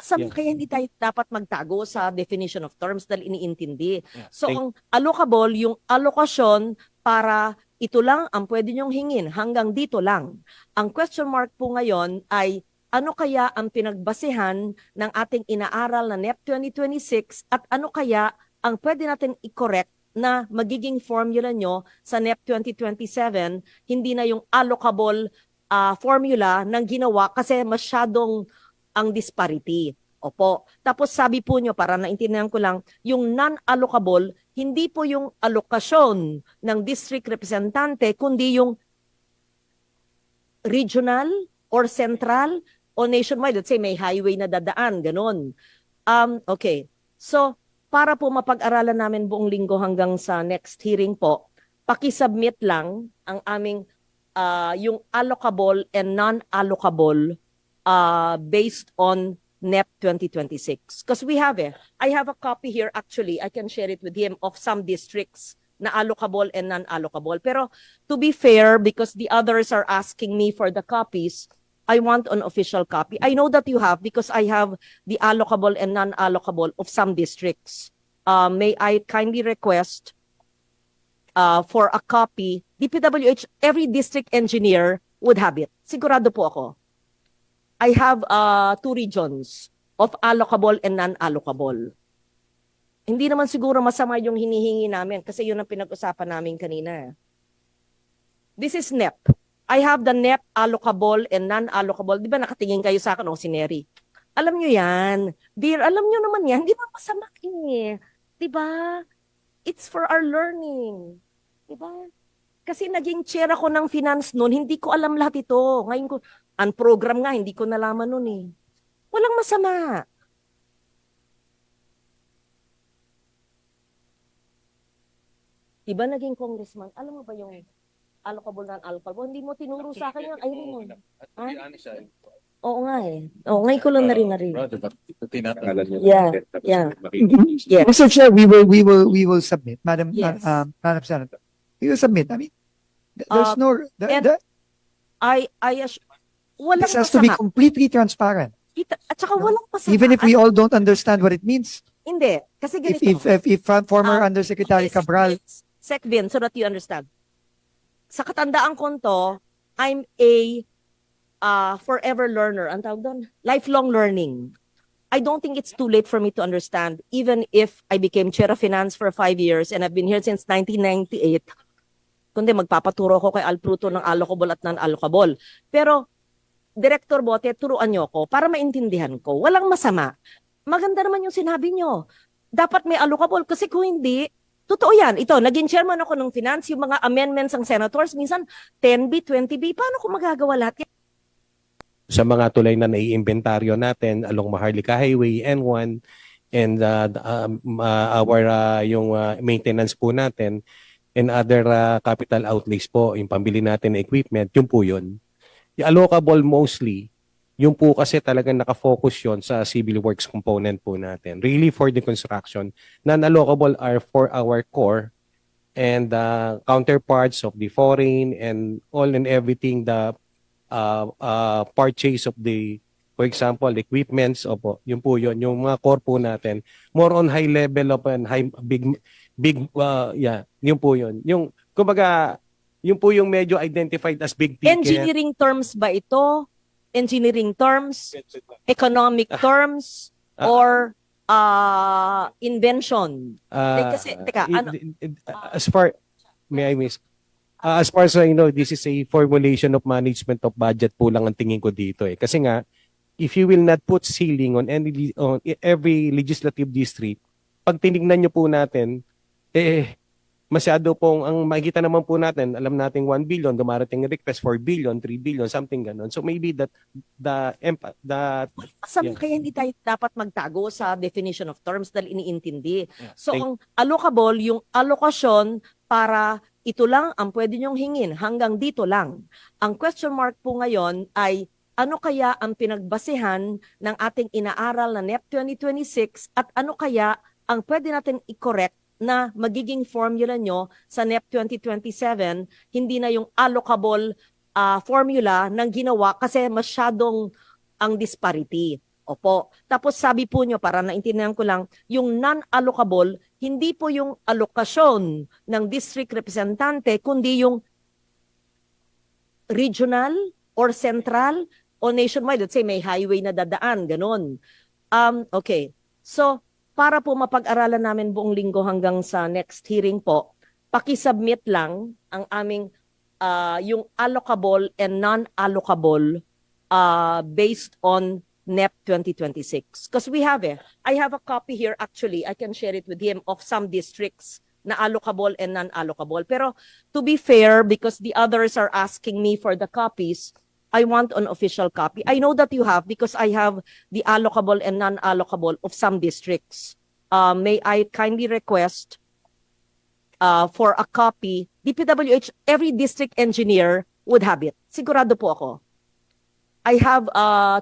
Saan kaya hindi tayo dapat magtago sa definition of terms dahil iniintindi. Yeah. So ang allocable, yung alokasyon para ito lang ang pwede nyong hingin, hanggang dito lang. Ang question mark po ngayon ay ano kaya ang pinagbasehan ng ating inaaral na NEP 2026 at ano kaya ang pwede natin i-correct na magiging formula nyo sa NEP 2027, hindi na yung allocable formula ng ginawa kasi masyadong ang disparity. Opo. Tapos sabi po nyo, para naintindihan ko lang, yung non-allocable, hindi po yung alokasyon ng district representante, kundi yung regional or central o nationwide. Let's say may highway na dadaan, ganun. Okay. So, para po mapag-aralan namin buong linggo hanggang sa next hearing po, pakisubmit lang ang aming yung allocable and non-allocable based on NEP 2026. Because we have I have a copy here actually, I can share it with him, of some districts na allocable and non-allocable. Pero to be fair, because the others are asking me for the copies, I want an official copy. I know that you have because I have the allocable and non-allocable of some districts. May I kindly request for a copy? DPWH, every district engineer would have it. Sigurado po ako. I have 2 regions of allocable and non-allocable. Hindi naman siguro masama yung hinihingi namin kasi yun ang pinag-usapan namin kanina. This is NEP. I have the NEP allocable and non-allocable. Di ba nakatingin kayo sa akin, si Neri? Alam nyo yan. Dear, alam nyo naman yan. Di ba masama eh? Di ba? It's for our learning. Di ba? Kasi naging chair ako ng finance noon, hindi ko alam lahat ito. Ngayon ko, ang program nga, hindi ko nalaman noon eh. Walang masama. Diba naging congressman? Alam mo ba yung allocable na allocable? Hindi mo tinuro sa akin yan. Ayun mo. Oo nga eh. Oo, ngayon ko lang narinig. Yeah. Yeah. Yeah. Mr. Chair, we will submit, Madam Yes. Madam Senator. We will submit. I mean, there's no. Walang This has to be masama. completely transparent. At saka walang masama. Even if we all don't understand what it means. Hindi. Kasi ganito. If former Undersecretary Cabral. Secvin, so that you understand. Sa katandaan ko to, I'm a forever learner. Ang tawag doon? Lifelong learning. I don't think it's too late for me to understand, even if I became chair of finance for 5 years and I've been here since 1998, kundi magpapaturo ko kay Alpruto ng allocable at non-allocable. Pero, Director Bote, turuan nyo ako para maintindihan ko. Walang masama. Maganda naman yung sinabi nyo. Dapat may allocable kasi kung hindi, totoo yan. Ito, naging chairman ako ng finance, yung mga amendments ng senators, minsan 10B, 20B, paano ko magagawa lahat yan? Sa mga tulay na naiimbentaryo natin along Maharlika Highway, N1, and yung maintenance po natin, and other capital outlays po, yung pambili natin ng equipment, yun po yun. Yung allocable mostly, yung po kasi talagang nakafocus yun sa civil works component po natin. Really for the construction. Non-allocable are for our core and counterparts of the foreign and all and everything the purchase of the, For example, equipments, opo, yun po yun. Yung mga core po natin, more on high level of and yun po yun. Yung, kumbaga, yun po yung medyo identified as big ticket. Engineering terms ba ito? Engineering terms? Economic terms? Or invention? Kasi, teka, ano? As far, may I miss? As far as I know, this is a formulation of management of budget po lang ang tingin ko dito eh. Kasi nga, if you will not put ceiling on every legislative district, pag tinignan nyo po natin, masyado pong, ang makikita naman po natin, alam natin 1 billion, dumarating request 4 billion, 3 billion, something ganon. So maybe Masama kaya hindi tayo dapat magtago sa definition of terms dahil iniintindi. So ang allocable, yung allocation para ito lang ang pwede nyong hingin, hanggang dito lang. Ang question mark po ngayon ay ano kaya ang pinagbasehan ng ating inaaral na NEP 2026 at ano kaya ang pwede natin i-correct na magiging formula nyo sa NEP 2027, hindi na yung allocable formula ng ginawa kasi masyadong ang disparity. Opo. Tapos sabi po nyo, para naintindihan ko lang, yung non-allocable, hindi po yung alokasyon ng district representante, kundi yung regional or central o nationwide. Let's say may highway na dadaan, ganun. Okay. So, para po mapag-aralan namin buong linggo hanggang sa next hearing po, pakisubmit lang ang aming yung allocable and non-allocable based on NEP 2026. Because we have I have a copy here actually, I can share it with him, of some districts na allocable and non-allocable. Pero to be fair, because the others are asking me for the copies, I want an official copy. I know that you have because I have the allocable and non-allocable of some districts. May I kindly request for a copy? DPWH, every district engineer would have it. Sigurado po ako. I have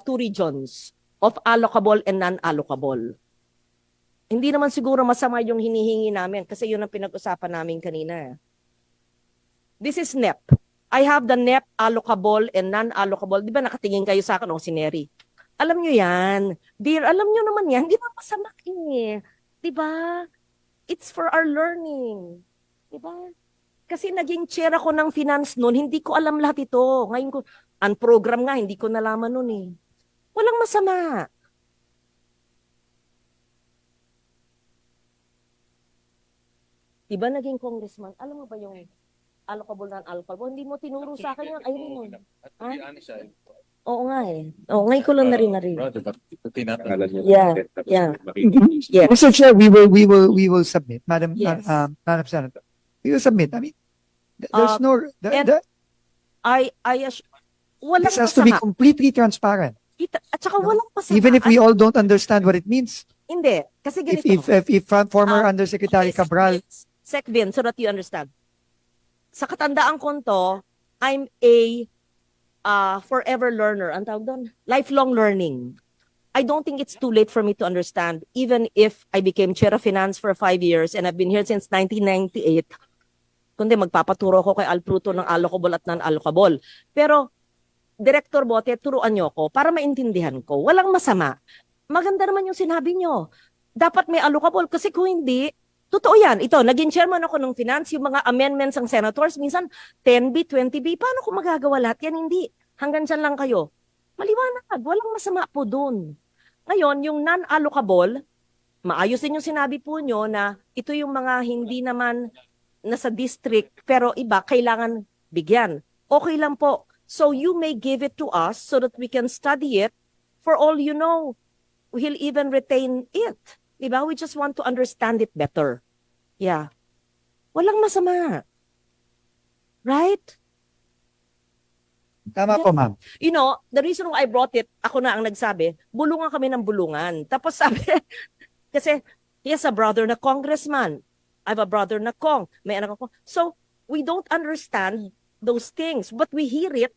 2 regions of allocable and non-allocable. Hindi naman siguro masama yung hinihingi namin kasi yun ang pinag-usapan namin kanina. This is NEP. I have the NEP allocable and non-allocable. Di ba nakatingin kayo sa akin o si Neri? Alam nyo yan. Dear, alam nyo naman yan. Di ba masama eh. Di ba? It's for our learning. Di ba? Kasi naging chair ako ng finance noon, hindi ko alam lahat ito. Ngayon ko, ang program nga, hindi ko nalaman noon eh. Walang masama. Di ba naging congressman? Alam mo ba yung allocable non-allocable? Hindi mo tinuro sa akin yun. Ayun mo. Oo nga eh. Oo, ngayon ko lang narinig. Yeah. Mr. Chair, we will submit. Madam Senator, we will submit. I mean, there's walang this has to be masama. completely transparent. At saka walang masama. Even if we all don't understand what it means. Hindi. Kasi ganito. If former Undersecretary Cabral. Secvin, so that you understand. Sa katandaan ko to, I'm a forever learner. Ang tawag doon? Lifelong learning. I don't think it's too late for me to understand, even if I became chair of finance for 5 years and I've been here since 1998. Kundi magpapaturo ko kay Alpruto ng allocable at non-allocable. Pero, Director Bote, turuan nyo ko para maintindihan ko. Walang masama. Maganda naman yung sinabi nyo. Dapat may allocable kasi kung hindi, totoo yan. Ito, naging chairman ako ng finance, yung mga amendments ng senators, minsan 10B, 20B, paano ko magagawa lahat yan? Hindi. Hanggang dyan lang kayo. Maliwanag, walang masama po dun. Ngayon, yung non-allocable, maayos din yung sinabi po nyo na ito yung mga hindi naman nasa district, pero iba, kailangan bigyan. Okay lang po. So you may give it to us so that we can study it. For all you know, we'll even retain it. Diba? We just want to understand it better. Yeah. Walang masama. Right? Tama po, ma'am. You know, the reason why I brought it, ako na ang nagsabi, bulungan kami ng bulungan. Tapos sabi, kasi he has a brother na congressman. I have a brother na Kong. May anak ako. So, we don't understand those things, but we hear it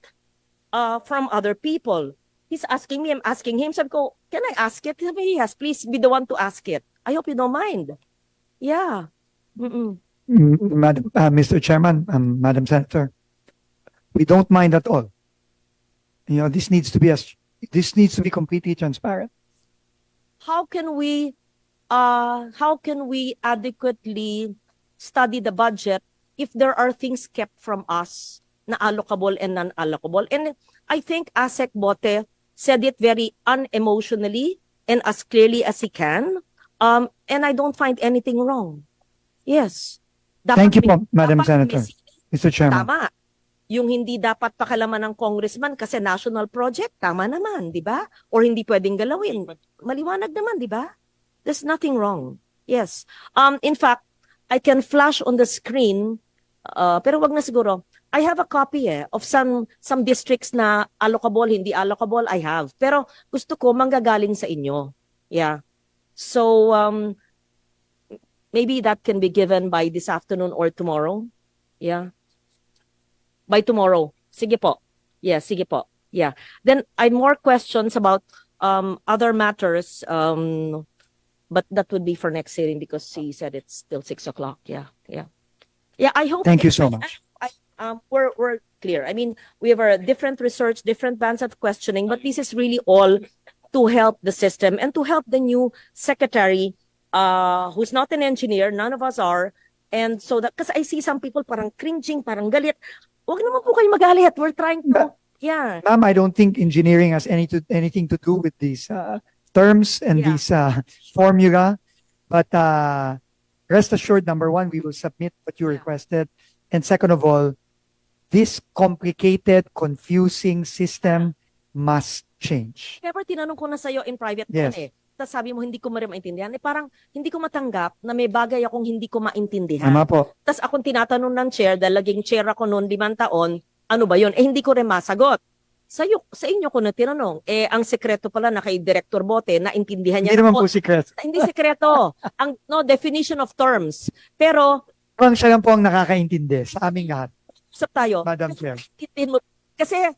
from other people. He's asking me, I'm asking him. Sabi ko, can I ask it? Sabi, yes, please be the one to ask it. I hope you don't mind. Yeah. Madam, Mr. Chairman, Madam Senator, we don't mind at all. You know, this needs to be This needs to be completely transparent. How can we adequately study the budget if there are things kept from us na allocable and non-allocable? And I think ASEC Bote said it very unemotionally and as clearly as he can. And I don't find anything wrong. Yes. Thank you po, Madam dapat Senator. Mr. Chairman. Tama. Yung hindi dapat pakalaman ng congressman kasi national project, tama naman, di ba? Or hindi pwedeng galawin. Maliwanag naman, di ba? There's nothing wrong. Yes. In fact, I can flash on the screen, pero wag na siguro. I have a copy of some districts na allocable, hindi allocable, I have. Pero gusto ko manggagaling sa inyo. Yeah. So, maybe that can be given by this afternoon or tomorrow. Yeah. By tomorrow. Sige po. Yeah, sige po. Yeah. Then I more questions about other matters, but that would be for next hearing because he said it's still 6 o'clock. Yeah, yeah. Yeah, I hope. Thank you so much. We're clear. I mean, we have a different research, different bands of questioning, but this is really all to help the system and to help the new secretary, who's not an engineer, none of us are, and so that, because I see some people parang cringing, parang galit. Huwag naman po kayo magalit. We're trying to, yeah. Ma'am, I don't think engineering has anything to do with these terms and Yeah. these formula. But rest assured, number one, we will submit what you requested. And second of all, this complicated, confusing system must change. Kaya tinanong ko na sa'yo in private Yes. yan Tapos sabi mo, hindi ko maintindihan. Parang hindi ko matanggap na may bagay akong hindi ko maintindihan. Tama po. Tapos akong tinatanong ng chair, dahil laging chair ako noon 5 taon, ano ba yun? Hindi ko rin masagot. Sa inyo ko na tinanong. Ang sekreto pala na kay Director Bote, naintindihan niya. Hindi naman po secret. Hindi sekreto. Ang definition of terms. Pero, Parang siya lang po ang nakakaintindi sa aming lahat, usap tayo. Madam Chair. Kasi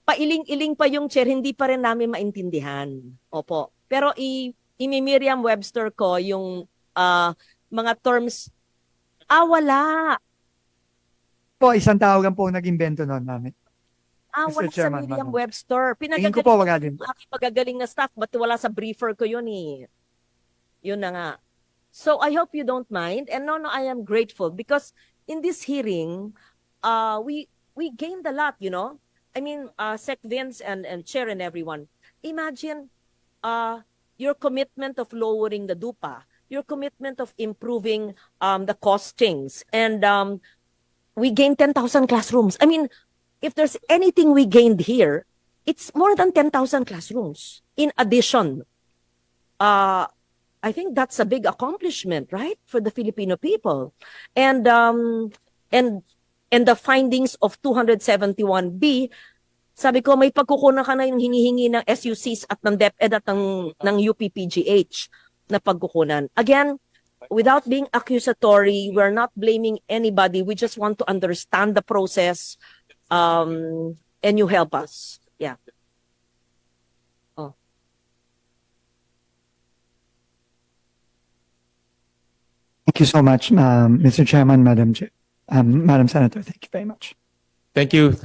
pailing-iling pa yung chair, hindi pa rin namin maintindihan. Opo. Pero i-Merriam Webster ko yung mga terms. Wala. Po, isang tao lang po ang nag-invento noon namin. Wala Mr. Chairman, sa Merriam Madam. Webster. Tingin ko po wala din. Aking pagagaling na staff, ba't wala sa briefer ko yun Yun na nga. So I hope you don't mind. And no, I am grateful because in this hearing, we gained a lot, I mean, Sec Vince and Chair and everyone. Imagine your commitment of lowering the DUPA, your commitment of improving the costings, and we gained 10,000 classrooms. I mean, if there's anything we gained here, it's more than 10,000 classrooms. In addition, I think that's a big accomplishment, right, for the Filipino people, and the findings of 271B. Sabi ko, may pagkukunan ka na yung hinihingi ng SUCs at ng DepEd at ng UPPGH na pagkukunan. Again, without being accusatory, we're not blaming anybody. We just want to understand the process, and you help us. Yeah. Thank you so much, Mr. Chairman, Madam Senator. Thank you very much. Thank you.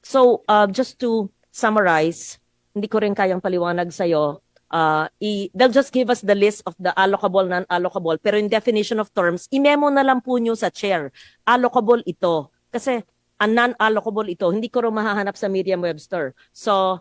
So, just to summarize, hindi ko rin kayang paliwanag sa'yo. They'll just give us the list of the allocable, non-allocable. Pero in definition of terms, i-memo na lang po nyo sa chair. Allocable ito. Kasi ang non-allocable ito, hindi ko rin mahahanap sa Merriam-Webster. So,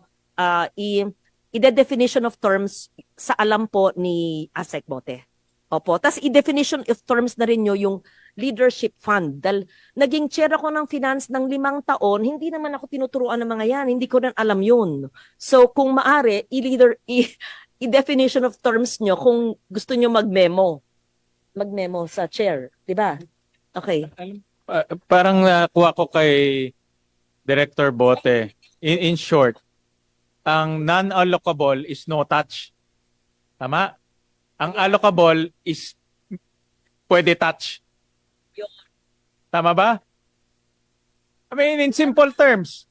i-definition of terms sa alam po ni ASEC Bote. Opo. Tapos i-definition of terms na rin nyo yung leadership fund. Dahil naging chair ako ng finance ng 5 taon, hindi naman ako tinuturuan ng mga yan. Hindi ko rin alam yun. So kung maaari, i-definition of terms nyo kung gusto nyo mag-memo. Mag-memo sa chair. Diba? Okay. Parang nakuha ko kay Director Bote. In short, ang non-allocable is no touch. Tama? Ang allocable is pwede touch. Tama ba? I mean, in simple terms.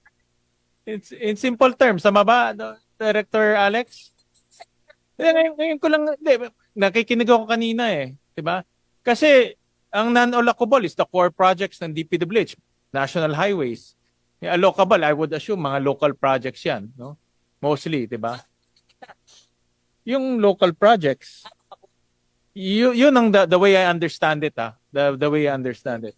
In simple terms. Tama ba, Director Alex? Ngayon ko lang, nakikinig ako kanina Diba? Kasi, ang non-allocable is the core projects ng DPWH, National Highways. Yung allocable, I would assume mga local projects yan, no? Mostly, di ba? Yung local projects, yun ang the way I understand it, the way I understand it.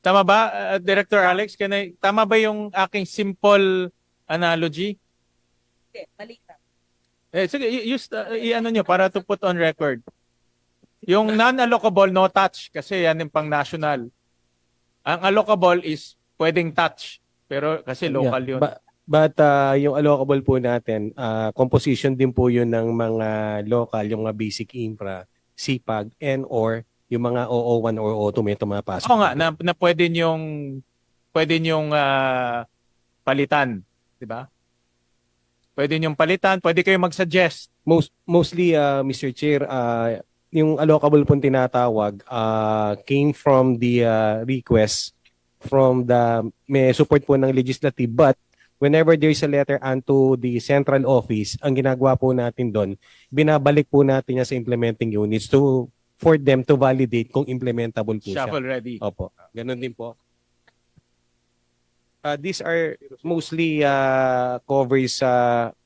Tama ba, Director Alex? Tama ba yung aking simple analogy? Hindi, mali ka. Sige, i-ano nyo para to put on record. Yung non-allocable, no touch, kasi yan yung pang national. Ang allocable is pwedeng touch, pero kasi local yun. But yung allocable po natin, composition din po yun ng mga local, yung mga basic infra, CPAG, and or yung mga OO1 or OO2 may tumapasok. Oo nga, na pwede nyong palitan, di ba? Pwede nyong palitan, pwede kayo mag-suggest. Mostly, Mr. Chair, yung allocable po tinatawag came from the request from may support po ng legislative, but whenever there is a letter unto the central office, ang ginagawa po natin doon, binabalik po natin niya sa implementing units for them to validate kung implementable po siya. Shuffle ready. Opo, ganun din po. These are mostly covers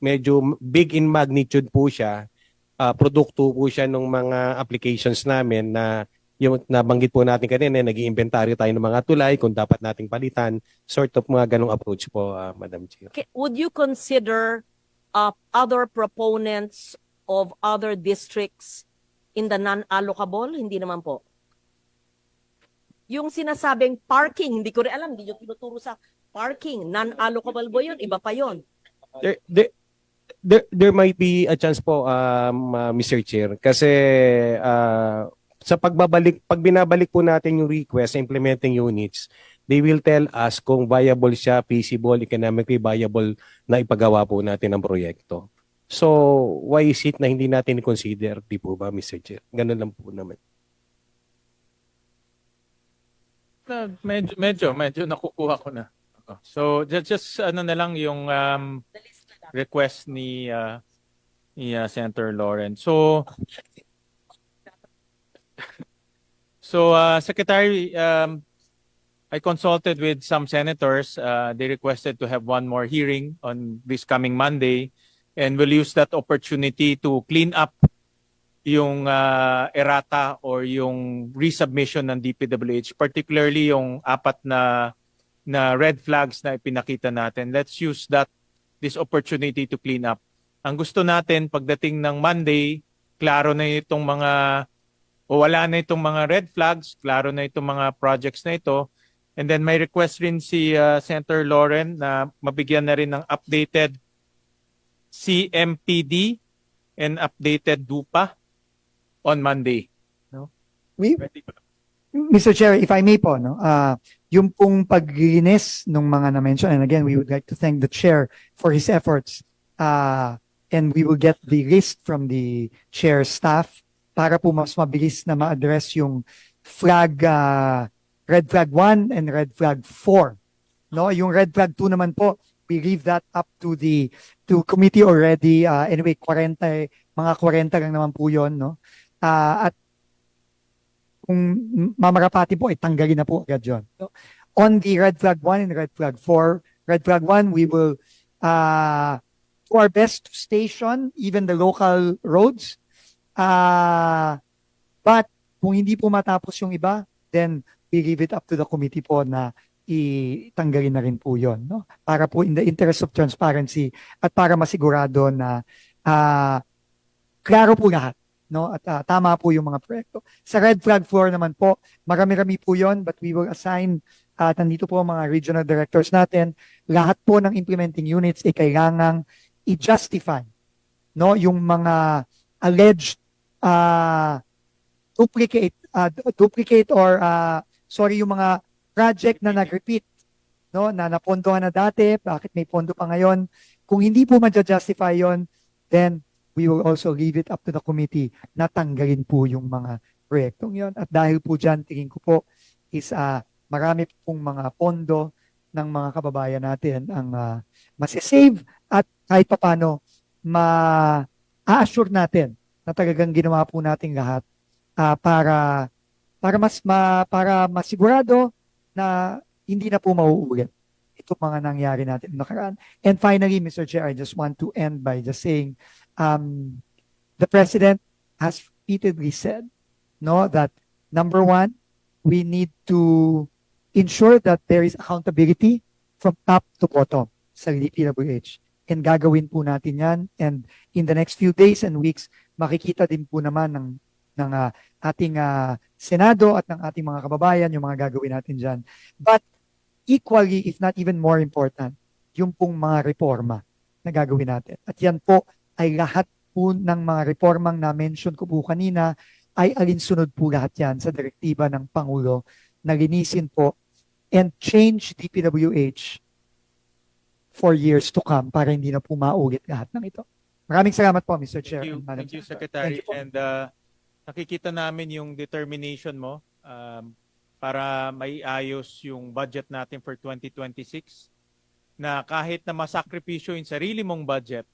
medyo big in magnitude po siya. Produkto po siya ng mga applications namin na yung nabanggit po natin kanina, nag-i-inventory tayo ng mga tulay kung dapat nating palitan, sort of mga ganong approach po, Madam Chair. Okay, would you consider other proponents of other districts in the non-allocable? Hindi naman po. Yung sinasabing parking, hindi ko rin alam, hindi yung tinuturo sa parking, non-allocable ba yun? Iba pa yun. There might be a chance po, Mr. Chair, kasi sa pag binabalik po natin yung request sa implementing units, they will tell us kung viable siya, feasible, economically viable na ipagawa po natin ang proyekto. So, why is it na hindi natin i-consider? Di po ba, Mr. Chair? Ganun lang po naman. Medyo nakukuha ko na. So, just ano na lang yung request ni Senator Lauren. So, Secretary, I consulted with some senators. They requested to have one more hearing on this coming Monday, and we'll use that opportunity to clean up yung errata or yung resubmission ng DPWH, particularly yung 4 na red flags na ipinakita natin. Let's use this opportunity to clean up. Ang gusto natin pagdating ng Monday, klaro na itong wala na itong mga red flags, klaro na itong mga projects na ito. And then may request rin si Senator Lauren na mabigyan na rin ng updated CMPD and updated DUPA on Monday. No? Mr. Chair, if I may po, no, yung pong paglinis ng mga na-mention, and again, we would like to thank the Chair for his efforts, and we will get the list from the Chair staff para po mas mabilis na ma-address yung red flag 1 and red flag 4. No, yung red flag 2 naman po, we leave that up to committee already. Anyway, mga 40 lang naman po yun, no? At kung mamarapati po, tanggalin na po agad yun. So, on the red flag 1 and red flag 4, red flag 1, we will do our best to station even the local roads. But kung hindi po matapos yung iba, then we leave it up to the committee po na itanggalin na rin po yun. No? Para po in the interest of transparency at para masigurado na klaro po lahat. No? At tama po yung mga proyekto. Sa red flag 4 naman po, marami-rami po yun, but we will assign, nandito po ang mga regional directors natin, lahat po ng implementing units ay kailangang i-justify, no? Yung mga alleged duplicate or yung mga project na nag-repeat, no? Na napondohan na dati, bakit may pondo pa ngayon? Kung hindi po ma-justify yon, then we will also leave it up to the committee na tanggalin po yung mga proyektong yon. At dahil po dyan, tingin ko po is marami pong mga pondo ng mga kababayan natin ang masisave at kahit papano ma-assure natin na talagang ginawa po natin lahat para masigurado na hindi na po mauulit itong mga nangyari natin noong nakaraan. And finally, Mr. Chair, I just want to end by just saying, the President has repeatedly said, no, that number one, we need to ensure that there is accountability from top to bottom sa DPWH. And gagawin po natin yan. And in the next few days and weeks, makikita din po naman ng ating Senado at ng ating mga kababayan yung mga gagawin natin dyan. But equally, if not even more important, yung pong mga reforma na gagawin natin. At yan po ay lahat po ng mga reformang na-mention ko po kanina ay alinsunod po lahat yan sa direktiba ng Pangulo na linisin po and change DPWH for years to come para hindi na po maulit lahat ng ito. Maraming salamat po, Mr. Chair. Thank you, and Madam thank you, Secretary. Secretary. Thank you po. And nakikita namin yung determination mo para maiayos yung budget natin for 2026 na kahit na masakripisyo yung sarili mong budget,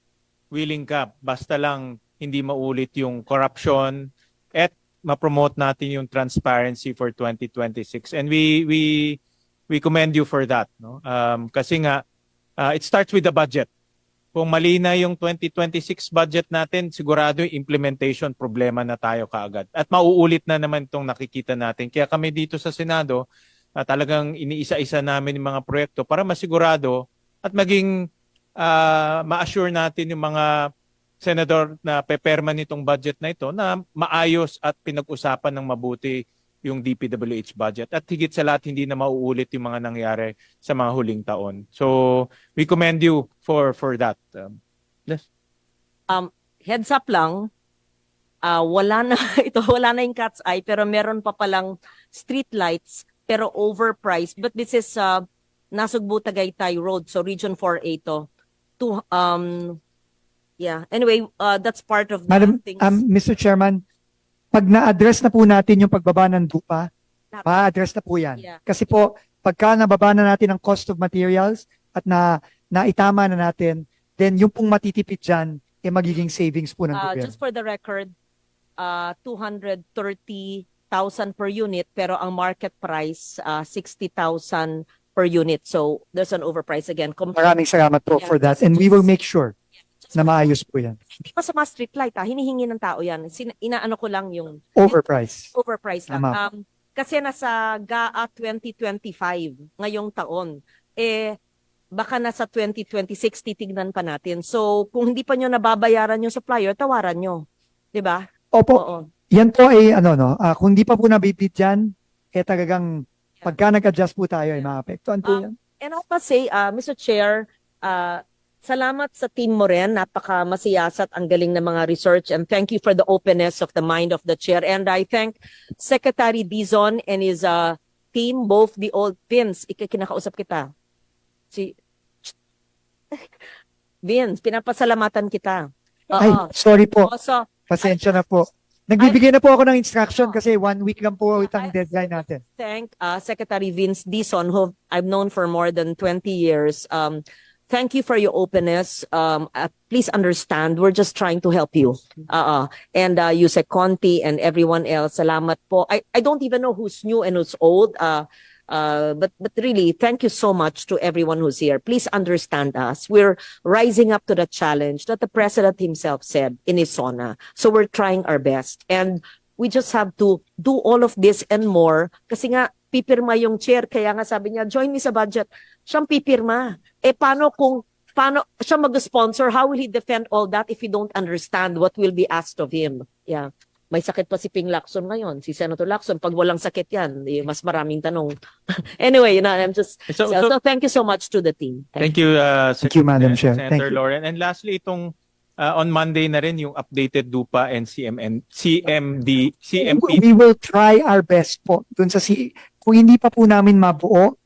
willing ka, basta lang hindi maulit yung corruption at ma-promote natin yung transparency for 2026. And we commend you for that, no? Kasi nga it starts with the budget. Kung mali na yung 2026 budget natin, sigurado yung implementation problema na tayo kaagad. At mauulit na naman itong nakikita natin. Kaya kami dito sa Senado, talagang iniisa-isa namin yung mga proyekto para masigurado at maging ma-assure natin yung mga senador na peperma nitong budget na ito na maayos at pinag-usapan ng mabuti yung DPWH budget. At higit sa lahat, hindi na mauulit yung mga nangyari sa mga huling taon. So, we commend you for that. Yes. Heads up lang, wala na yung cat's eye, pero meron pa palang street lights, pero overpriced. But this is Nasugbu Tagaytay Road, so Region 4A to. Anyway, that's part of the Madam, things. Mr. Chairman, pag na-address na po natin yung pagbaba ng dupa, ma-address na po yan. Yeah. Kasi po, pagka nababa na natin ang cost of materials at naitama na natin, then yung pong matitipid dyan, magiging savings po ng gobyerno. Just for the record, 230,000 per unit, pero ang market price, 60,000 per unit. So, there's an overprice again. Maraming salamat po for that. And we will make sure na maayos po yan. Hindi pa sa mga street light, hinihingi ng tao yan. Inaano ko lang yung Overprice. overprice lang. Tama. Kasi nasa GAA 2025 ngayong taon. Baka nasa 2026 titignan pa natin. So, kung hindi pa nyo nababayaran yung supplier, tawaran nyo. 'Di ba? Opo. Oo. Yan po ay kung di pa po nabibit yan, talagang pagka nag-adjust po tayo ay maapektuhan po yan. And I'll pa say, Mr. Chair, salamat sa team mo rin. Napaka masiyasat ang galing ng mga research, and thank you for the openness of the mind of the chair. And I thank Secretary Dizon and his team, both the old Vince. Kinakausap kita. Vince, pinapasalamatan kita. Ay, sorry po. So, Pasensya na po. Nagbibigay na po ako ng instruction kasi 1 week lang po ang deadline natin. thank Secretary Vince Dizon, who I've known for more than 20 years. Thank you for your openness. Please understand, we're just trying to help you. And Yusek Conti and everyone else, salamat po. I don't even know who's new and who's old. But really, thank you so much to everyone who's here. Please understand us. We're rising up to the challenge that the President himself said in his SONA. So we're trying our best. And we just have to do all of this and more. Kasi nga, pipirma yung chair. Kaya nga sabi niya, join me sa budget. Siyang pipirma. Paano siya mag-sponsor? How will he defend all that if he don't understand what will be asked of him? Yeah. May sakit pa si Ping Lacson ngayon. Si Senator Lacson, pag walang sakit yan, mas maraming tanong. Anyway, I'm just... So thank you so much to the team. Thank you, Thank you, Madam Chair. Thank Senator you. Lauren. And lastly, itong on Monday na rin yung updated DUPA and CMP. We will try our best po. Dun sa kung hindi pa po namin mabuo,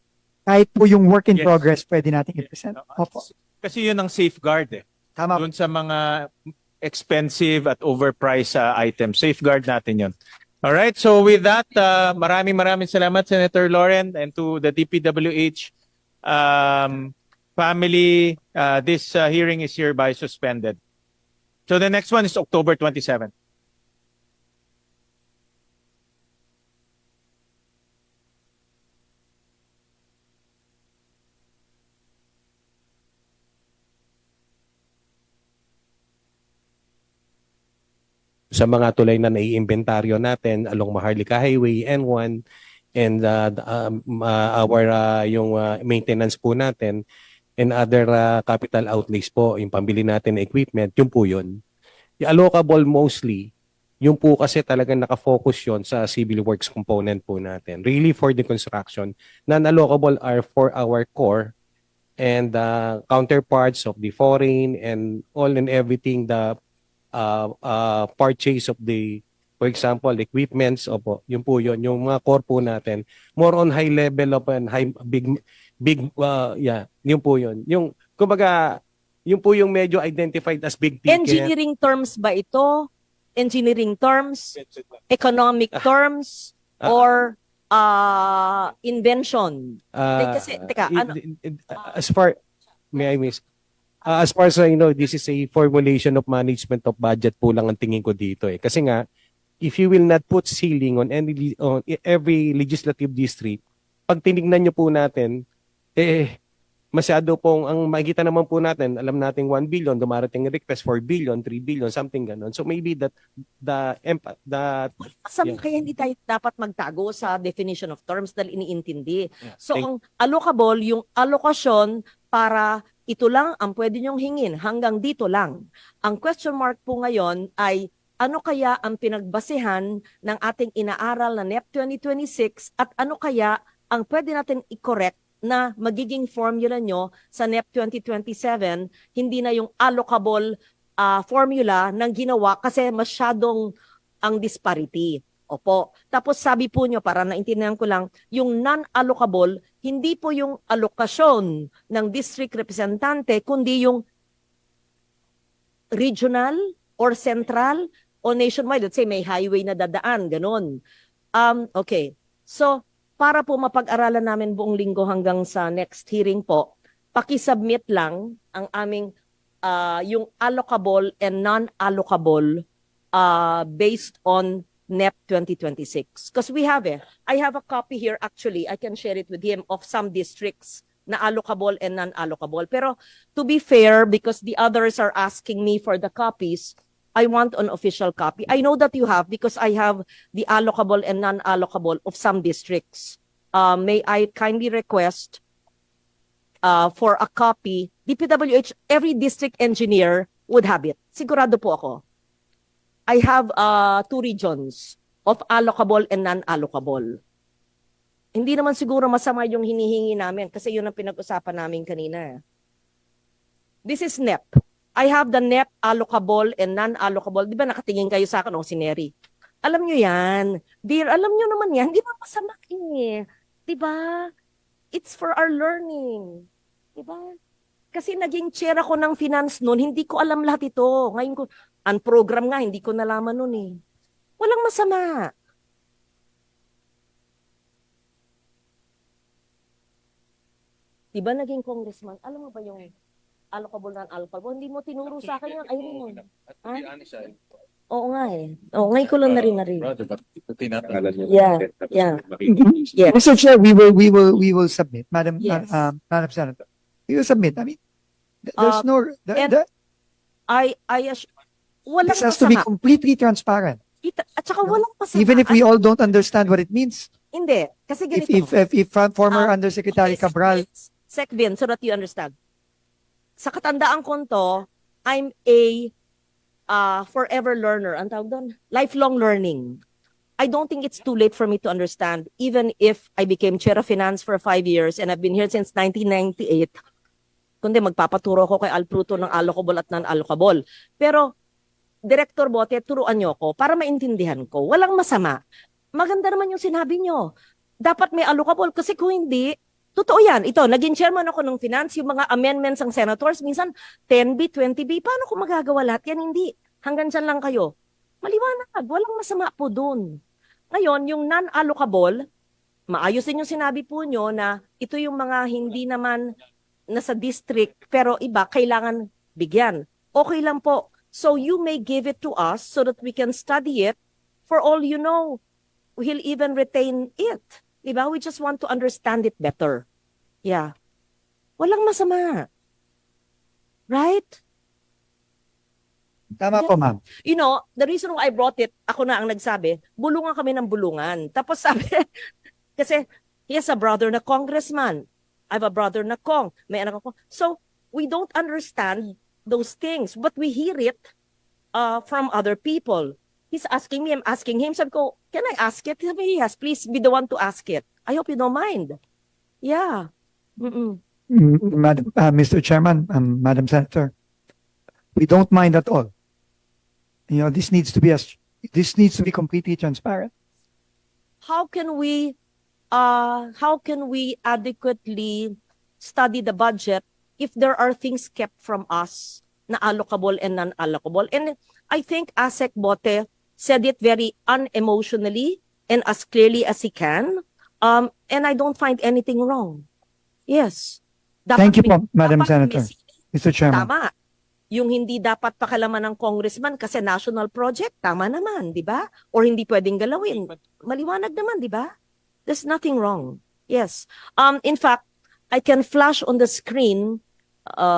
kahit po yung work in Yes. progress, pwede natin i-present. Opo. Kasi yun ang safeguard Tama. Doon sa mga expensive at overpriced items. Safeguard natin yun. Alright, so with that, maraming salamat, Senator Lauren, and to the DPWH family. This hearing is hereby suspended. So the next one is October 27. sa mga tulay na naiimbentaryo natin along Maharlika Highway, N1, and yung maintenance po natin and other capital outlays po, yung pambili natin ng equipment, yun po yun. Yung allocable mostly, yung po kasi talagang nakafocus yon sa civil works component po natin. Really for the construction. Non-allocable are for our core and counterparts of the foreign and all and everything, the purchase of the, for example, equipments, opo, yun po yun, yung mga core po natin, more on high level of and high, yun po yun. Yung, kumbaga, yun po yung medyo identified as big ticket. Engineering terms ba ito? Engineering terms? Economic terms? Or invention? Kasi, teka, ano? As far, may I miss? As far as I know, this is a formulation of management of budget po lang ang tingin ko dito eh. Kasi nga, if you will not put ceiling on every legislative district, pag tinignan nyo po natin, masyado pong, ang makikita naman po natin, alam nating 1 billion, dumarating request 4 billion, 3 billion, something ganon. So maybe Kaya hindi tayo dapat magtago sa definition of terms dahil iniintindi. Yeah. So ang allocable, yung alokasyon para ito lang ang pwede nyong hingin, hanggang dito lang. Ang question mark po ngayon ay ano kaya ang pinagbasehan ng ating inaaral na NEP 2026 at ano kaya ang pwede natin i-correct na magiging formula nyo sa NEP 2027, hindi na yung allocable formula ng ginawa kasi masyadong ang disparity. Opo. Tapos sabi po nyo, para naintindihan ko lang, yung non-allocable, hindi po yung alokasyon ng district representante, kundi yung regional or central o nationwide. Let's say may highway na dadaan, ganun. Okay. So, para po mapag-aralan namin buong linggo hanggang sa next hearing po, pakisubmit lang ang aming yung allocable and non-allocable based on NEP 2026. Because we have I have a copy here actually, I can share it with him, of some districts na allocable and non-allocable. Pero to be fair, because the others are asking me for the copies, I want an official copy. I know that you have because I have the allocable and non-allocable of some districts. May I kindly request for a copy? DPWH, every district engineer would have it. Sigurado po ako. I have 2 regions of allocable and non-allocable. Hindi naman siguro masama yung hinihingi namin kasi yun ang pinag-usapan namin kanina. This is NEP. I have the NEP allocable and non-allocable. Di ba nakatingin kayo sa akin, si Neri? Alam nyo yan. Dear, alam nyo naman yan. Di ba masama eh. Di ba? It's for our learning. Di ba? Kasi naging chair ako ng finance noon, hindi ko alam lahat ito. Ngayon ko, ang program nga, hindi ko nalaman noon eh. Walang masama. Di ba naging congressman? Alam mo ba yung allocable na allocable? Hindi mo tinuro sa akin yan. Ayun mo. Oo nga eh. Oo, ngayon ko lang narinig. Yeah. Yeah. Yeah. Mr. Chair, we will submit, Madam Yes. Madam Senator. We will submit. I mean, there's no. Walang This has to be masama. completely transparent. At saka walang masama. Even if we all don't understand what it means. Hindi. Kasi ganito. If former Undersecretary Cabral. Secvin, so that you understand. Sa katandaan ko to, I'm a forever learner. Ang tawag doon? Lifelong learning. I don't think it's too late for me to understand. Even if I became chair of finance for 5 years and I've been here since 1998, kundi magpapaturo ko kay Alpruto ng allocable at non-allocable. Pero, Director Bote, turuan nyo ako para maintindihan ko. Walang masama. Maganda naman yung sinabi nyo. Dapat may allocable kasi kung hindi, totoo yan. Ito, naging chairman ako ng finance, yung mga amendments ng senators, minsan 10B, 20B, paano ko magagawa lahat yan? Hindi. Hanggang dyan lang kayo. Maliwanag, walang masama po dun. Ngayon, yung non-allocable, maayos din yung sinabi po nyo na ito yung mga hindi naman nasa district, pero iba, kailangan bigyan. Okay lang po. So you may give it to us so that we can study it. For all you know, we'll even retain it. Diba? We just want to understand it better. Yeah. Walang masama. Right? Tama po, ma'am. You know, the reason why I brought it, ako na ang nagsabi, bulungan kami ng bulungan. Tapos sabi, kasi he has a brother na congressman. I have a brother na Kong. May anak ako. So, we don't understand those things, but we hear it from other people. He's asking me, I'm asking him. Sabi ko, can I ask it? Sabi, yes, please be the one to ask it. I hope you don't mind. Yeah. Mm-mm. Madam, Mr. Chairman, Madam Senator, we don't mind at all. You know, this needs to be completely transparent. How can we adequately study the budget if there are things kept from us na allocable and non-allocable? And I think ASEC Bote said it very unemotionally and as clearly as he can. And I don't find anything wrong. Yes. Thank you po, Madam dapat Senator. Mr. Chairman. Tama. Yung hindi dapat pakalaman ng congressman kasi national project, tama naman, di ba? Or hindi pwedeng galawin. Maliwanag naman, di ba? There's nothing wrong. Yes. In fact, I can flash on the screen,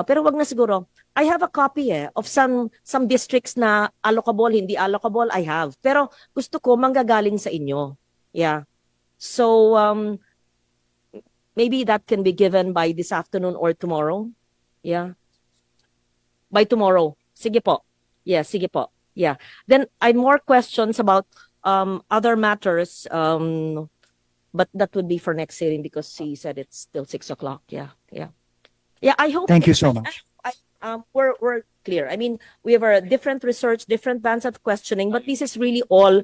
pero wag na siguro. I have a copy of some districts na allocable, hindi allocable, I have. Pero gusto ko manggagaling sa inyo. Yeah. So, maybe that can be given by this afternoon or tomorrow. Yeah. By tomorrow. Sige po. Yeah, sige po. Yeah. Then I have more questions about other matters, but that would be for next hearing because he said it's still 6 o'clock. Yeah, yeah. Yeah, I hope. Thank you so much. We're clear. I mean, we have a different research, different bands of questioning, but this is really all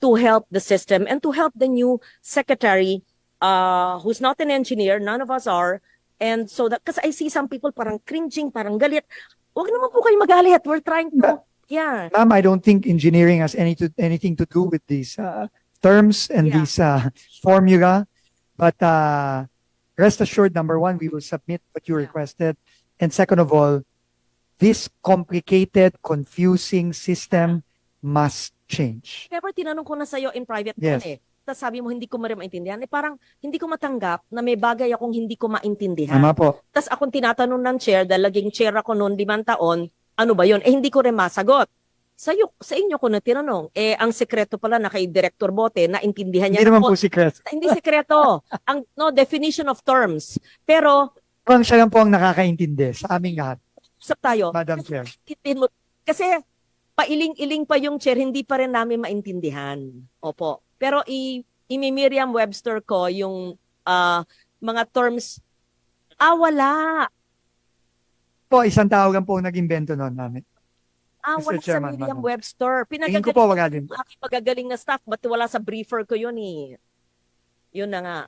to help the system and to help the new secretary, who's not an engineer, none of us are, and so that, because I see some people parang cringing, parang galit. Huwag naman po kayo magalit. We're trying to, yeah. Ma'am, I don't think engineering has anything to do with these terms and these formula. But rest assured, number one, we will submit what you requested. And second of all, this complicated, confusing system must change. Pero tinanong ko na sa'yo in private Yes. eh. Tapos sabi mo, hindi ko maintindihan. Eh parang hindi ko matanggap na may bagay akong hindi ko maintindihan. Tama po. Tapos akong tinatanong ng chair, dahil laging chair ako noon 5 taon, ano ba yun? Eh hindi ko rin masagot. Sa inyo ko na tinanong, eh ang sekreto pala na kay Director Bote, naintindihan niya. Hindi naman po secret. Hindi sekreto. Ang definition of terms. Pero, Parang siya lang po ang nakakaintindi sa aming lahat, usap tayo. Madam Chair. Kasi pailing-iling pa yung chair, hindi pa rin namin maintindihan. Opo. Pero i-Merriam Webster ko yung mga terms. Wala. Po, isang tao lang po nag-invento noon namin. Mr. Wala Chairman, sa Merriam Madam. Webster. Tingin ko po wala din po. Aking pagagaling na staff, but wala sa briefer ko yun eh. Yun na nga.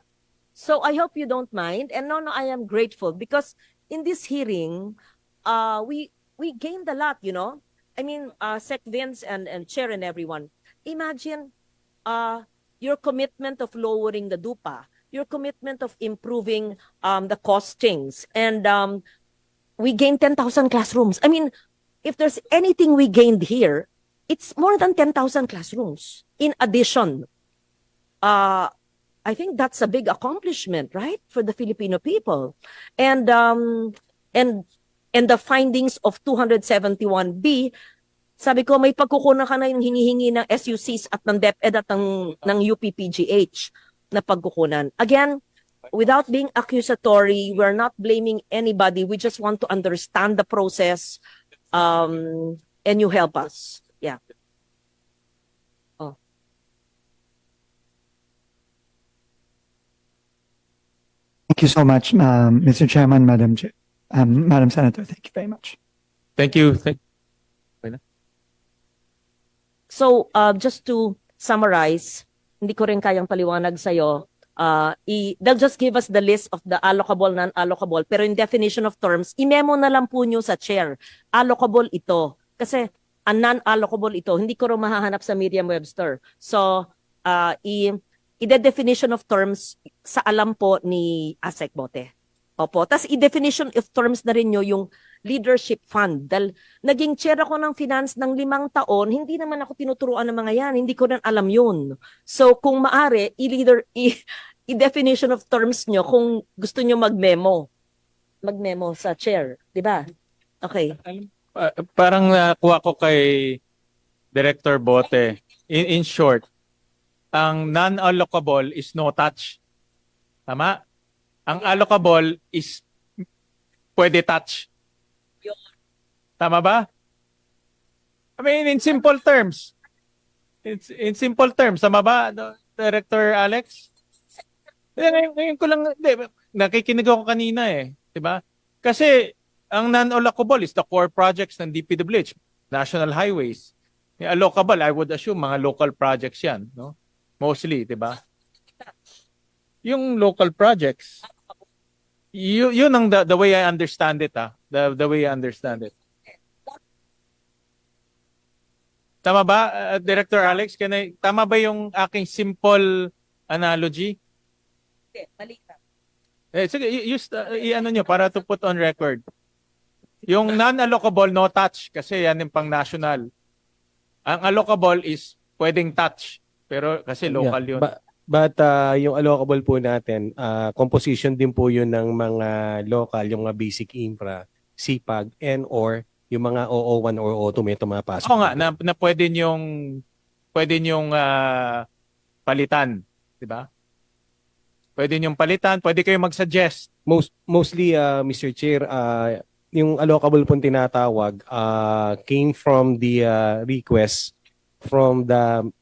So I hope you don't mind. And no, I am grateful because in this hearing, we gained a lot, you know. I mean, Sec Vince and Chair and everyone. Imagine your commitment of lowering the DUPA, your commitment of improving the costings, and we gained 10,000 classrooms. I mean, if there's anything we gained here, it's more than 10,000 classrooms. In addition, I think that's a big accomplishment, right, for the Filipino people, and the findings of 271B. Sabi ko, may pagkukunan ka na yung hinihingi ng SUCs at ng DepEd at ng UPPGH na pagkukunan. Again, without being accusatory, we're not blaming anybody. We just want to understand the process, and you help us. Yeah. Oh. Thank you so much, Mr. Chairman, Madam Senator. Thank you very much. Thank you. So, just to summarize, hindi ko rin kayang paliwanag sa'yo. They'll just give us the list of the allocable, non-allocable. Pero in definition of terms, i-memo na lang po nyo sa chair. Allocable ito. Kasi, ang non-allocable ito, hindi ko rin mahahanap sa Merriam-Webster. So, i-definition of terms sa alam po ni ASEC Bote. Opo. Tapos, i-definition of terms na rin nyo yung leadership fund. Dahil naging chair ako ng finance ng 5 taon, hindi naman ako tinuturuan ng mga yan. Hindi ko rin alam yun. So, kung maaari, i-definition of terms nyo kung gusto nyo mag-memo sa chair. Di ba? Okay. Parang nakuha ko kay Director Bote. In short, ang non-allocable is no touch. Tama? Ang allocable is pwede touch. Tama ba? I mean, in simple terms. In simple terms, tama ba, Director Alex? Ngayon ko lang, nakikinig ako kanina eh. Diba? Kasi, ang non-allocable is the core projects ng DPWH, national highways. Yung allocable, I would assume, mga local projects yan. No? Mostly, diba? Yung local projects, yun ang the way I understand it. The way I understand it. Tama ba, Director Alex? Tama ba yung aking simple analogy? Balik na. Sige, i-ano nyo para to put on record. Yung non-allocable, no touch, kasi yan yung pang national. Ang allocable is pwedeng touch, pero kasi local yun. But yung allocable po natin, composition din po yun ng mga local, yung mga basic infra, CPAG, and or yung mga OO1 or OO2 may tumapasok. Oo nga, na pwede nyong palitan. Diba? Pwede nyong palitan, pwede kayo mag-suggest. Mostly, Mr. Chair, yung allocable pong tinatawag came from the request from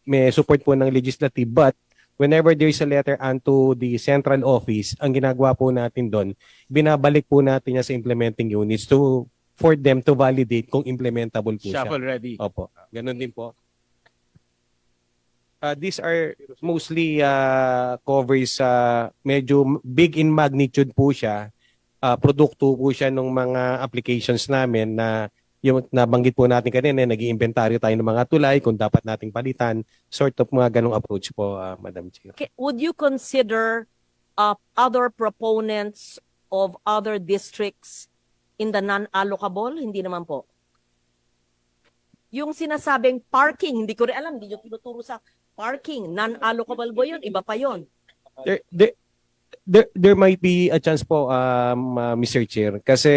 may support po ng legislative, but whenever there is a letter unto the central office, ang ginagawa po natin doon, binabalik po natin niya sa implementing units for them to validate kung implementable po siya. Shuffle ready. Opo, ganun din po. These are mostly covers medyo big in magnitude po siya. Produkto po siya ng mga applications namin na yung nabanggit po natin kanina, nag-iimbentaryo tayo ng mga tulay kung dapat nating palitan, sort of mga ganong approach po, Madam Chair. Would you consider other proponents of other districts in the non-allocable? Hindi naman po. Yung sinasabing parking, hindi ko rin alam, hindi nyo tinuturo sa parking. Non-allocable ba yun? Iba pa yun. There might be a chance po, Mr. Chair, kasi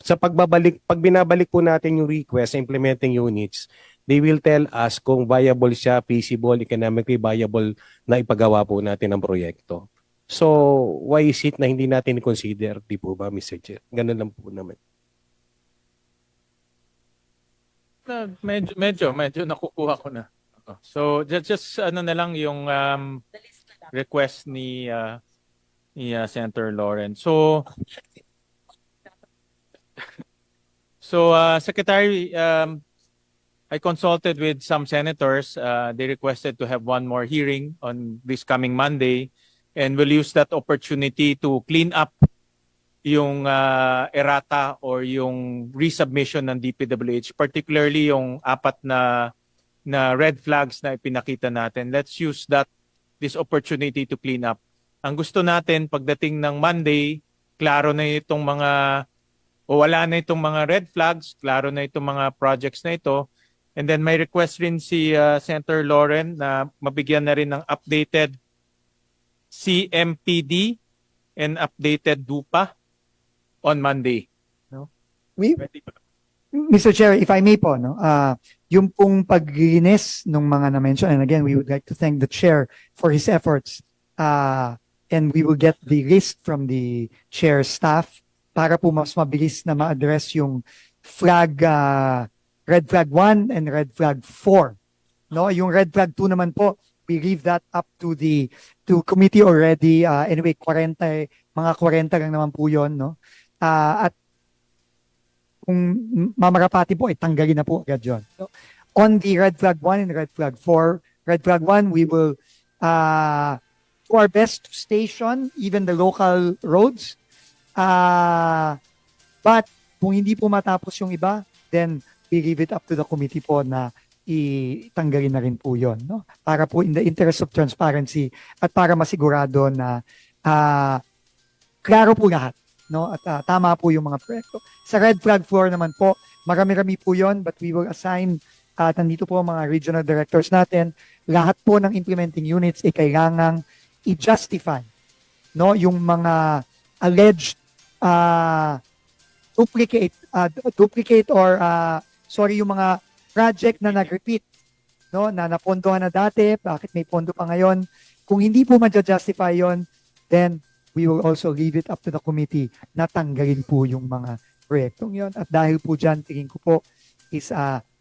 pag binabalik po natin yung request sa implementing units, they will tell us kung viable siya, feasible, economically viable na ipagawa po natin ang proyekto. So, why is it na hindi natin i-consider, di po ba, Mr. Chair? Ganun lang po naman. Medyo nakukuha ko na. So, just ano na lang yung request ni Senator Lawrence. So, Secretary, I consulted with some senators. They requested to have one more hearing on this coming Monday, and we'll use that opportunity to clean up yung errata or yung resubmission ng DPWH, particularly yung 4 na red flags na ipinakita natin. Let's use this opportunity to clean up. Ang gusto natin pagdating ng Monday, klaro na itong wala na itong mga red flags, klaro na itong mga projects na ito. And then may request rin si Senator Lauren na mabigyan na rin ng updated CMPD and updated DUPA on Monday. No? Mr. Chair, if I may po, no, yung pong paglinis ng mga na-mention, and again, we would like to thank the Chair for his efforts, and we will get the list from the Chair staff para po mas mabilis na ma-address yung red flag 1 and red flag 4. No, yung red flag 2 naman po, we leave that up to committee already. Anyway, mga 40 lang naman po yun, no? At kung mamarapati po, tanggalin na po agad yun. So, on the red flag 1 and red flag 4, red flag 1, we will do our best to station even the local roads. But kung hindi po matapos yung iba, then we leave it up to the committee po na itanggalin na rin po yun. No? Para po in the interest of transparency at para masigurado na klaro po lahat. No? At tama po yung mga proyekto. Sa red flag 4 naman po, marami-rami po yun, but we will assign, nandito po mga regional directors natin, lahat po ng implementing units ay kailangang i-justify, no? Yung mga alleged duplicate or sorry, yung mga project na nag-repeat, no, na napondohan na dati, bakit may pondo pa ngayon? Kung hindi po ma-justify yon, then we will also leave it up to the committee na tanggalin po yung mga proyektong yon. At dahil po dyan, tingin ko po is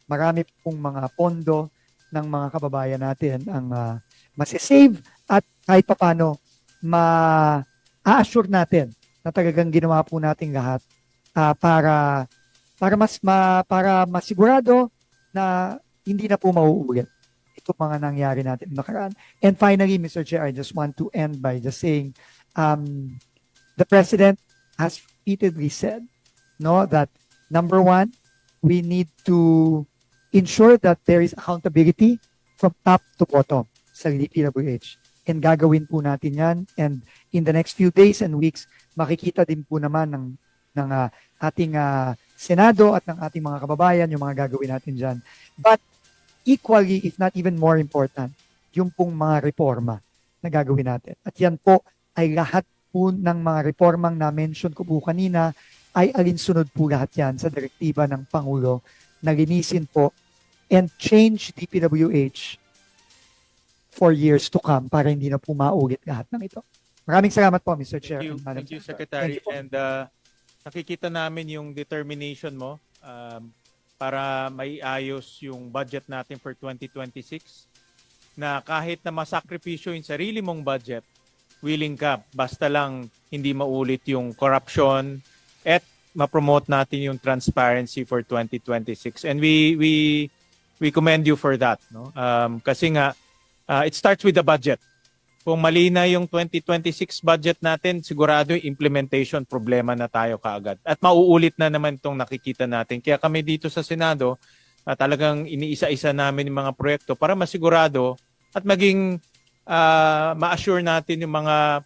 marami pong mga pondo ng mga kababayan natin ang masisave at kahit papano ma-assure natin na talagang ginawa po natin lahat para masigurado na hindi na po mauulit itong mga nangyari natin nakaraan. And finally, Mr. Chair, I just want to end by just saying the President has repeatedly said, no, that number one, we need to ensure that there is accountability from top to bottom sa DPWH. And gagawin po natin yan. And in the next few days and weeks, makikita din po naman ng ating Senado at ng ating mga kababayan yung mga gagawin natin dyan. But equally, if not even more important, yung pong mga reforma na gagawin natin. At yan po ay lahat po ng mga reformang na-mention ko po kanina ay alinsunod po lahat yan sa direktiba ng Pangulo na linisin po and change DPWH for years to come para hindi na po maulit lahat ng ito. Maraming salamat po, Mr. Chair. Thank you, Secretary. And nakikita namin yung determination mo para maiayos yung budget natin for 2026 na kahit na masakripisyo yung sarili mong budget, willing ka, basta lang hindi maulit yung corruption at ma-promote natin yung transparency for 2026. And we commend you for that, no? Kasi nga it starts with the budget. Kung mali na yung 2026 budget natin, sigurado yung implementation problema na tayo kaagad. At mauulit na naman itong nakikita natin. Kaya kami dito sa Senado, talagang iniisa-isa namin yung mga proyekto para masigurado at maging ma-assure natin yung mga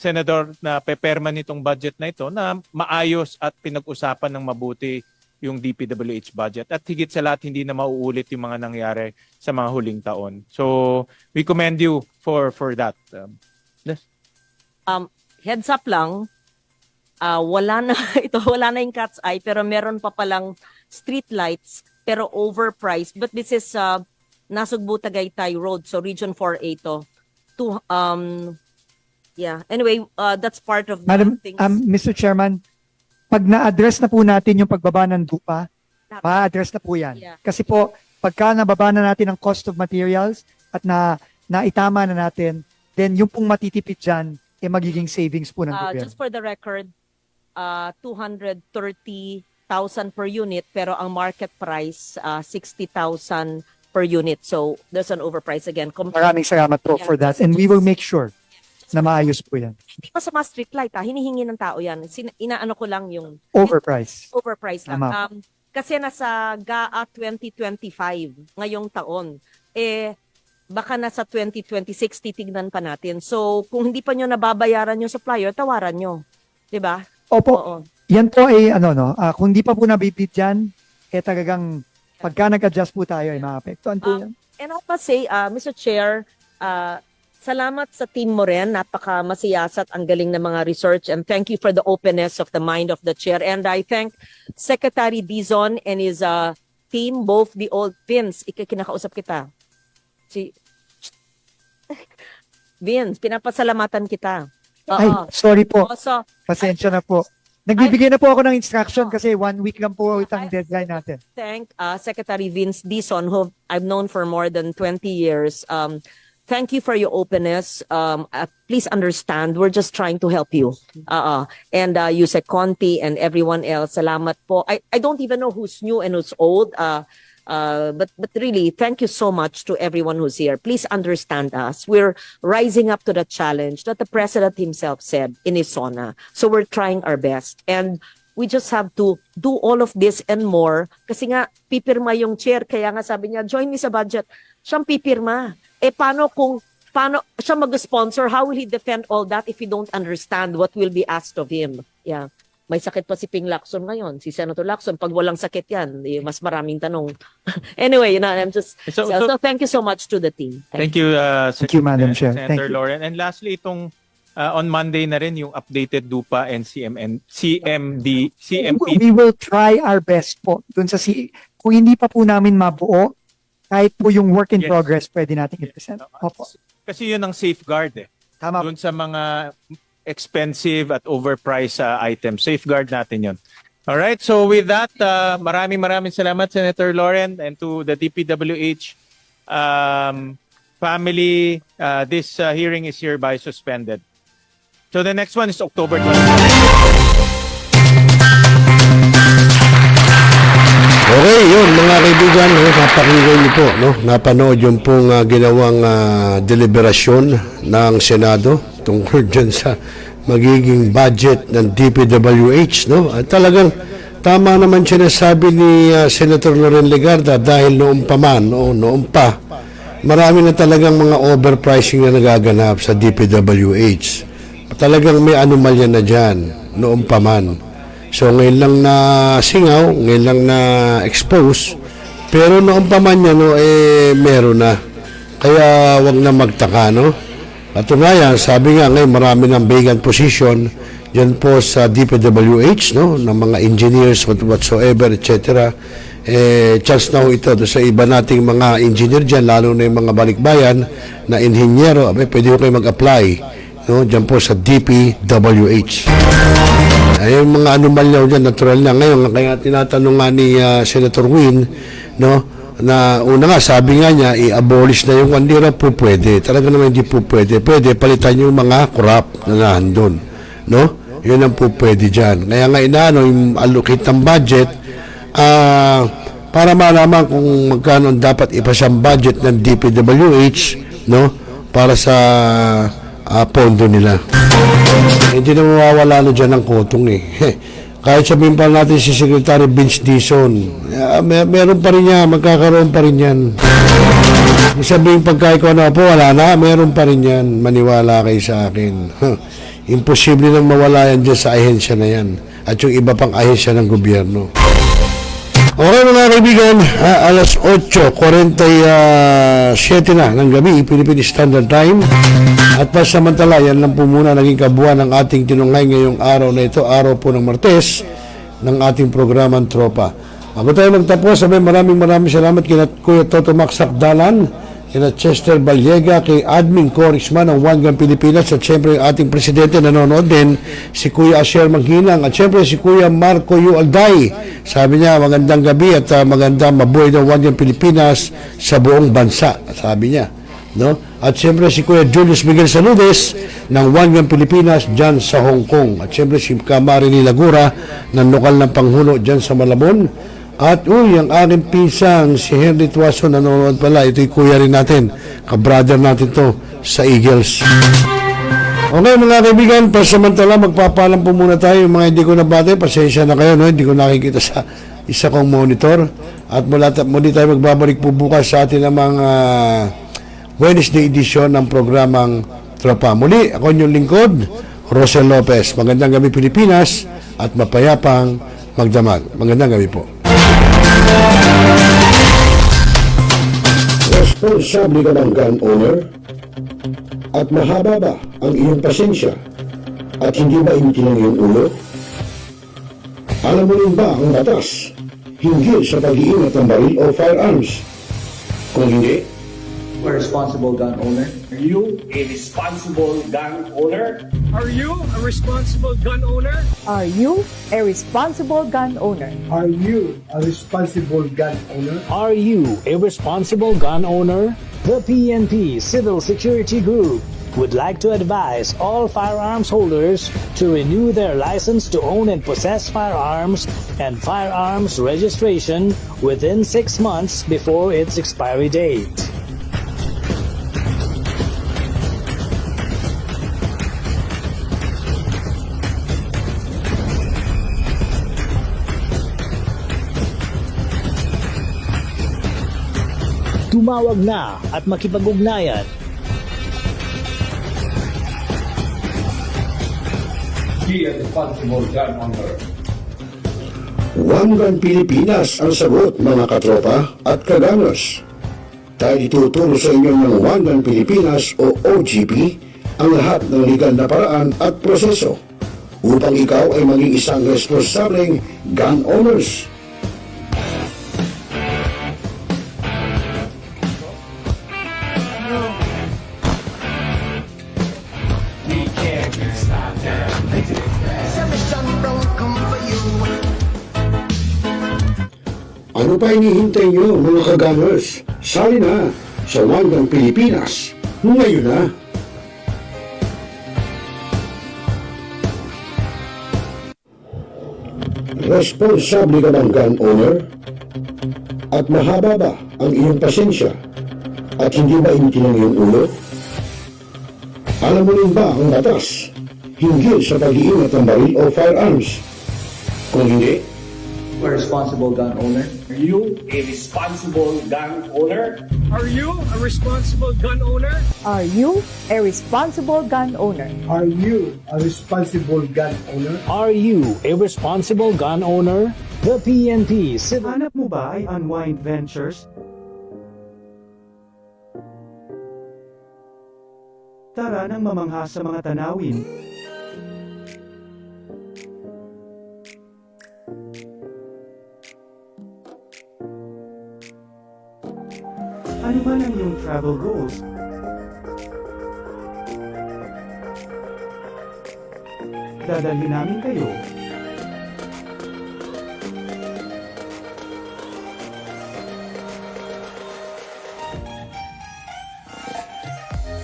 senador na peperma nitong budget na ito na maayos at pinag-usapan ng mabuti yung DPWH budget. At higit sa lahat, hindi na mauulit yung mga nangyari sa mga huling taon. So, we commend you for that. Yes. Heads up lang, wala na yung cat's eye, pero meron pa palang street lights, pero overpriced. But this is Nasugbu Tagaytay Road, so Region 4A to. Yeah. Anyway, that's part of the Madam, things. Mr. Chairman, pag na-address na po natin yung pagbaba ng lupa, ma-address na po yan. Yeah. Kasi po, pagka nababa na natin ang cost of materials at naitama na natin, then yung pong matitipid dyan, magiging savings po ng gobyerno. Just for the record, 230,000 per unit, pero ang market price, 60,000 per unit. So, there's an overprice again. Maraming salamat po for that. And we will make sure na maayos po yan. Hindi pa sa mga street light, hinihingi ng tao yan. Inaano ko lang yung Overprice. overprice lang. Tama. Kasi nasa GAA 2025 ngayong taon. Baka nasa 2026 titignan pa natin. So, kung hindi pa nyo nababayaran yung supplier, tawaran nyo. 'Di ba? Opo. Oo. Yan po ay kung di pa po nabibit dyan, talagang pagka nag-adjust po tayo ay maapektuhan po yan. And I must say, Mr. Chair, salamat sa team mo rin. Napaka masiyasat, ang galing ng mga research, and thank you for the openness of the mind of the chair. And I thank Secretary Dizon and his team, both the old Vince. Kinakausap kita. Vince, pinapasalamatan kita. Ay, sorry po. Also, Pasensya na po. Nagbibigay na po ako ng instruction kasi 1 week lang po itang deadline natin. thank Secretary Vince Dizon, who I've known for more than 20 years. Thank you for your openness. Please understand, we're just trying to help you. And Yusek Conti and everyone else, salamat po. I don't even know who's new and who's old. But really, thank you so much to everyone who's here. Please understand us. We're rising up to the challenge that the President himself said in his SONA. So we're trying our best. And we just have to do all of this and more. Kasi nga, pipirma yung chair. Kaya nga sabi niya, join me sa budget. Siyang pipirma. Paano siya mag-sponsor? How will he defend all that if he don't understand what will be asked of him? Yeah. May sakit pa si Ping Lacson ngayon. Si Senator Lacson, pag walang sakit yan, mas maraming tanong. Anyway, I'm just... So thank you so much to the team. Thank you, Thank you, Madam Chair. Senator Thank you. Lauren. And lastly, itong on Monday na rin yung updated DUPA and CMP. We will try our best po. Dun sa kung hindi pa po namin mabuo, kahit po yung work in Yes. progress, pwede natin i-present. Opo. Kasi yun ang safeguard eh. Tama po. Doon sa mga expensive at overpriced items. Safeguard natin yun. Alright, so with that, maraming salamat, Senator Lauren, and to the DPWH family. This hearing is hereby suspended. So the next one is October 20. Okay, yun mga kaibigan, no, napakinggan niyo po, no, napanood yung pong ginawang deliberasyon ng Senado tungkol dyan sa magiging budget ng DPWH, no? At talagang tama naman sinasabi ni Senator Loren Legarda dahil noong pa man, noong pa, marami na talagang mga overpricing na nagaganap sa DPWH. Talagang may anomalya na dyan noong pa man. So ngayon lang na singaw, ngayon lang na expose, pero noong pa man yan, no, meron na. Kaya wag na magtaka, no? Katunayan, sabi nga ngayon marami ng vacant position dyan po sa DPWH, no, ng mga engineers whatsoever, etc. Chance na ito sa iba nating mga engineer dyan, lalo na yung mga balikbayan na inhinyero, pwede ko kayo mag-apply, no, dyan po sa DPWH. Ay, yung mga anomalya dyan, natural na ngayon. Kaya tinatanong nga ni Senator Win, no, na una nga, sabi nga niya, i-abolish na yung hindi raw po pwede. Talaga naman hindi po pwede. Pwede, palitan yung mga corrupt na nandun. No? Yun ang po pwede dyan. Kaya nga inaano, yung allocate ng budget, para malaman kung magkano dapat ipasang budget ng DPWH, no, para sa pondo nila. Hindi na mawawala na dyan ang kotong eh. Kahit sabihin pa natin si Secretary Vince Dizon, meron pa rin yan, magkakaroon pa rin yan. Sabihin pagka ikaw na po, wala na, meron pa rin yan. Maniwala kayo sa akin. Imposible nang mawala yan dyan sa ahensya na yan. At yung iba pang ahensya ng gobyerno. Okay mga kaibigan, alas 8:47 na ng gabi, Philippine Standard Time. At pasamantala, yan lang po muna naging kabuuan ng ating tinungay ngayong araw na ito, araw po ng Martes, ng ating programang Tropa. Bago tayo magtapos, maraming salamat kina Kuya Toto Maxak Dalan, kina Chester Ballega, kay Admin Corisman ng One Gun Pilipinas, at syempre yung ating presidente nanonood din, si Kuya Asher Maghinang, at syempre si Kuya Marco Yu Alday. Sabi niya, magandang gabi at magandang mabuhay ng One Gun Pilipinas sa buong bansa, sabi niya. No? At syempre si Kuya Julius Miguel Saludes ng One Gun Pilipinas dyan sa Hong Kong. At syempre si Kamarini Lagura ng lokal ng Panghulo dyan sa Malabon. At ang aking pisang si Henry Tuaso nanonood pala. Ito'y kuya rin natin, kabrother natin to sa Eagles. Okay mga kaibigan, pasamantala magpapalam po muna tayo. Yung mga hindi ko nabate, pasensya na kayo, no? Hindi ko nakikita sa isa kong monitor. At muli tayo magbabalik po bukas sa atin ng mga Wednesday edition ng programang Tropa. Muli, ako yung lingkod, Rosel Lopez. Magandang gabi Pilipinas at mapayapang magdamag. Magandang gabi po. Responsable ka bang gun owner? At mahaba ba ang iyong pasensya? At hindi ba intin ang iyong ulo? Alam mo rin ba ang batas hinggil sa pag-iingat ng baril o firearms? Kung hindi, A responsible gun owner. Are you a responsible gun owner? Are you a responsible gun owner? Are you a responsible gun owner? are you a responsible gun owner? Are you a responsible gun owner? The PNP Civil Security Group would like to advise all firearms holders to renew their license to own and possess firearms and firearms registration within 6 months before its expiry date. Tumawag na at makipag-ugnayan. Be a responsible gun owner. One Gun Pilipinas ang sagot mga katropa at kagangers. Tayo ituturo sa inyo ng One Gun Pilipinas o OGP ang lahat ng legal na paraan at proseso upang ikaw ay maging isang responsableng gun owners. Ano pa hinihintay nyo mga ka-gunners? Sali na sa Wanggang Pilipinas ngayon na. Responsable ka bang gun owner? At mahaba ba ang iyong pasensya? At hindi ba initin ang iyong ulo? Alam mo rin ba ang batas hinggil sa pag-iingat ng baril o firearms? Kung hindi, A responsible gun owner. Are you a responsible gun owner? Are you a responsible gun owner? Are you a responsible gun owner? are you a responsible gun owner? Are you a responsible gun owner? The PNP Civil Hanap mo ba ay Unwind Ventures? Tara nang mamangha sa mga tanawin. Ano man ang iyong travel goals? Dadalhin namin kayo.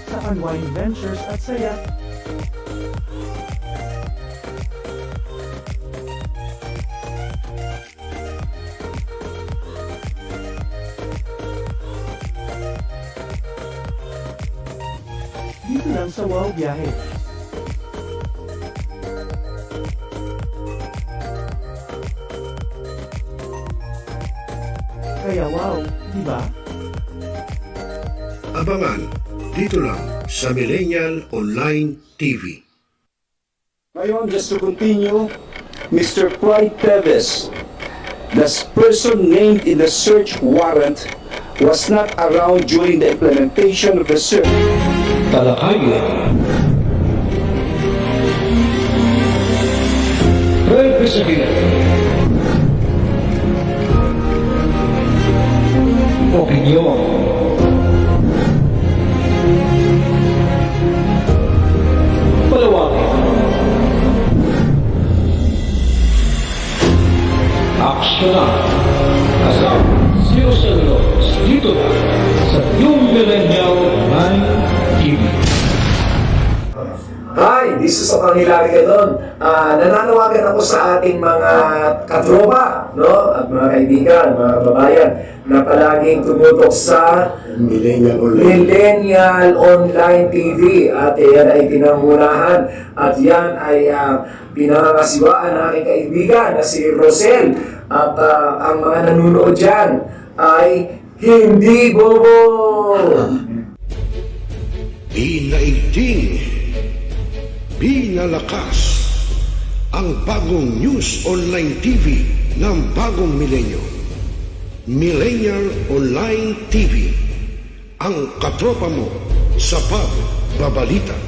Sa Unwind Ventures at saya. Dito lang sa Wow Biyahe. Kaya wow, di ba? Abangan dito lang sa Millennial Online TV. Ngayon, just to continue, Mr. Clyde Teves, the person named in the search warrant, was not around during the implementation of the search. Talakayin. Representative. Opinion. Palawakin. Aksyonan. Kasama si Rosel Lopez dito na sa Yung Millennial Online TV. Hi, this is Pangilari Gadon. Nananawagan ako sa ating mga katropa, no? At mga kaibigan, mga kababayan, na palaging tumutok sa Millennial Online TV. At yan ay pinangunahan at yan ay pinangangasiwaan ng aking kaibigan na si Rosel. At ang mga nanunood dyan ay hindi bobo! Inaigting, pinalakas ang bagong News Online TV ng bagong milenyo. Millennial Online TV, ang katropa mo sa pagbabalita.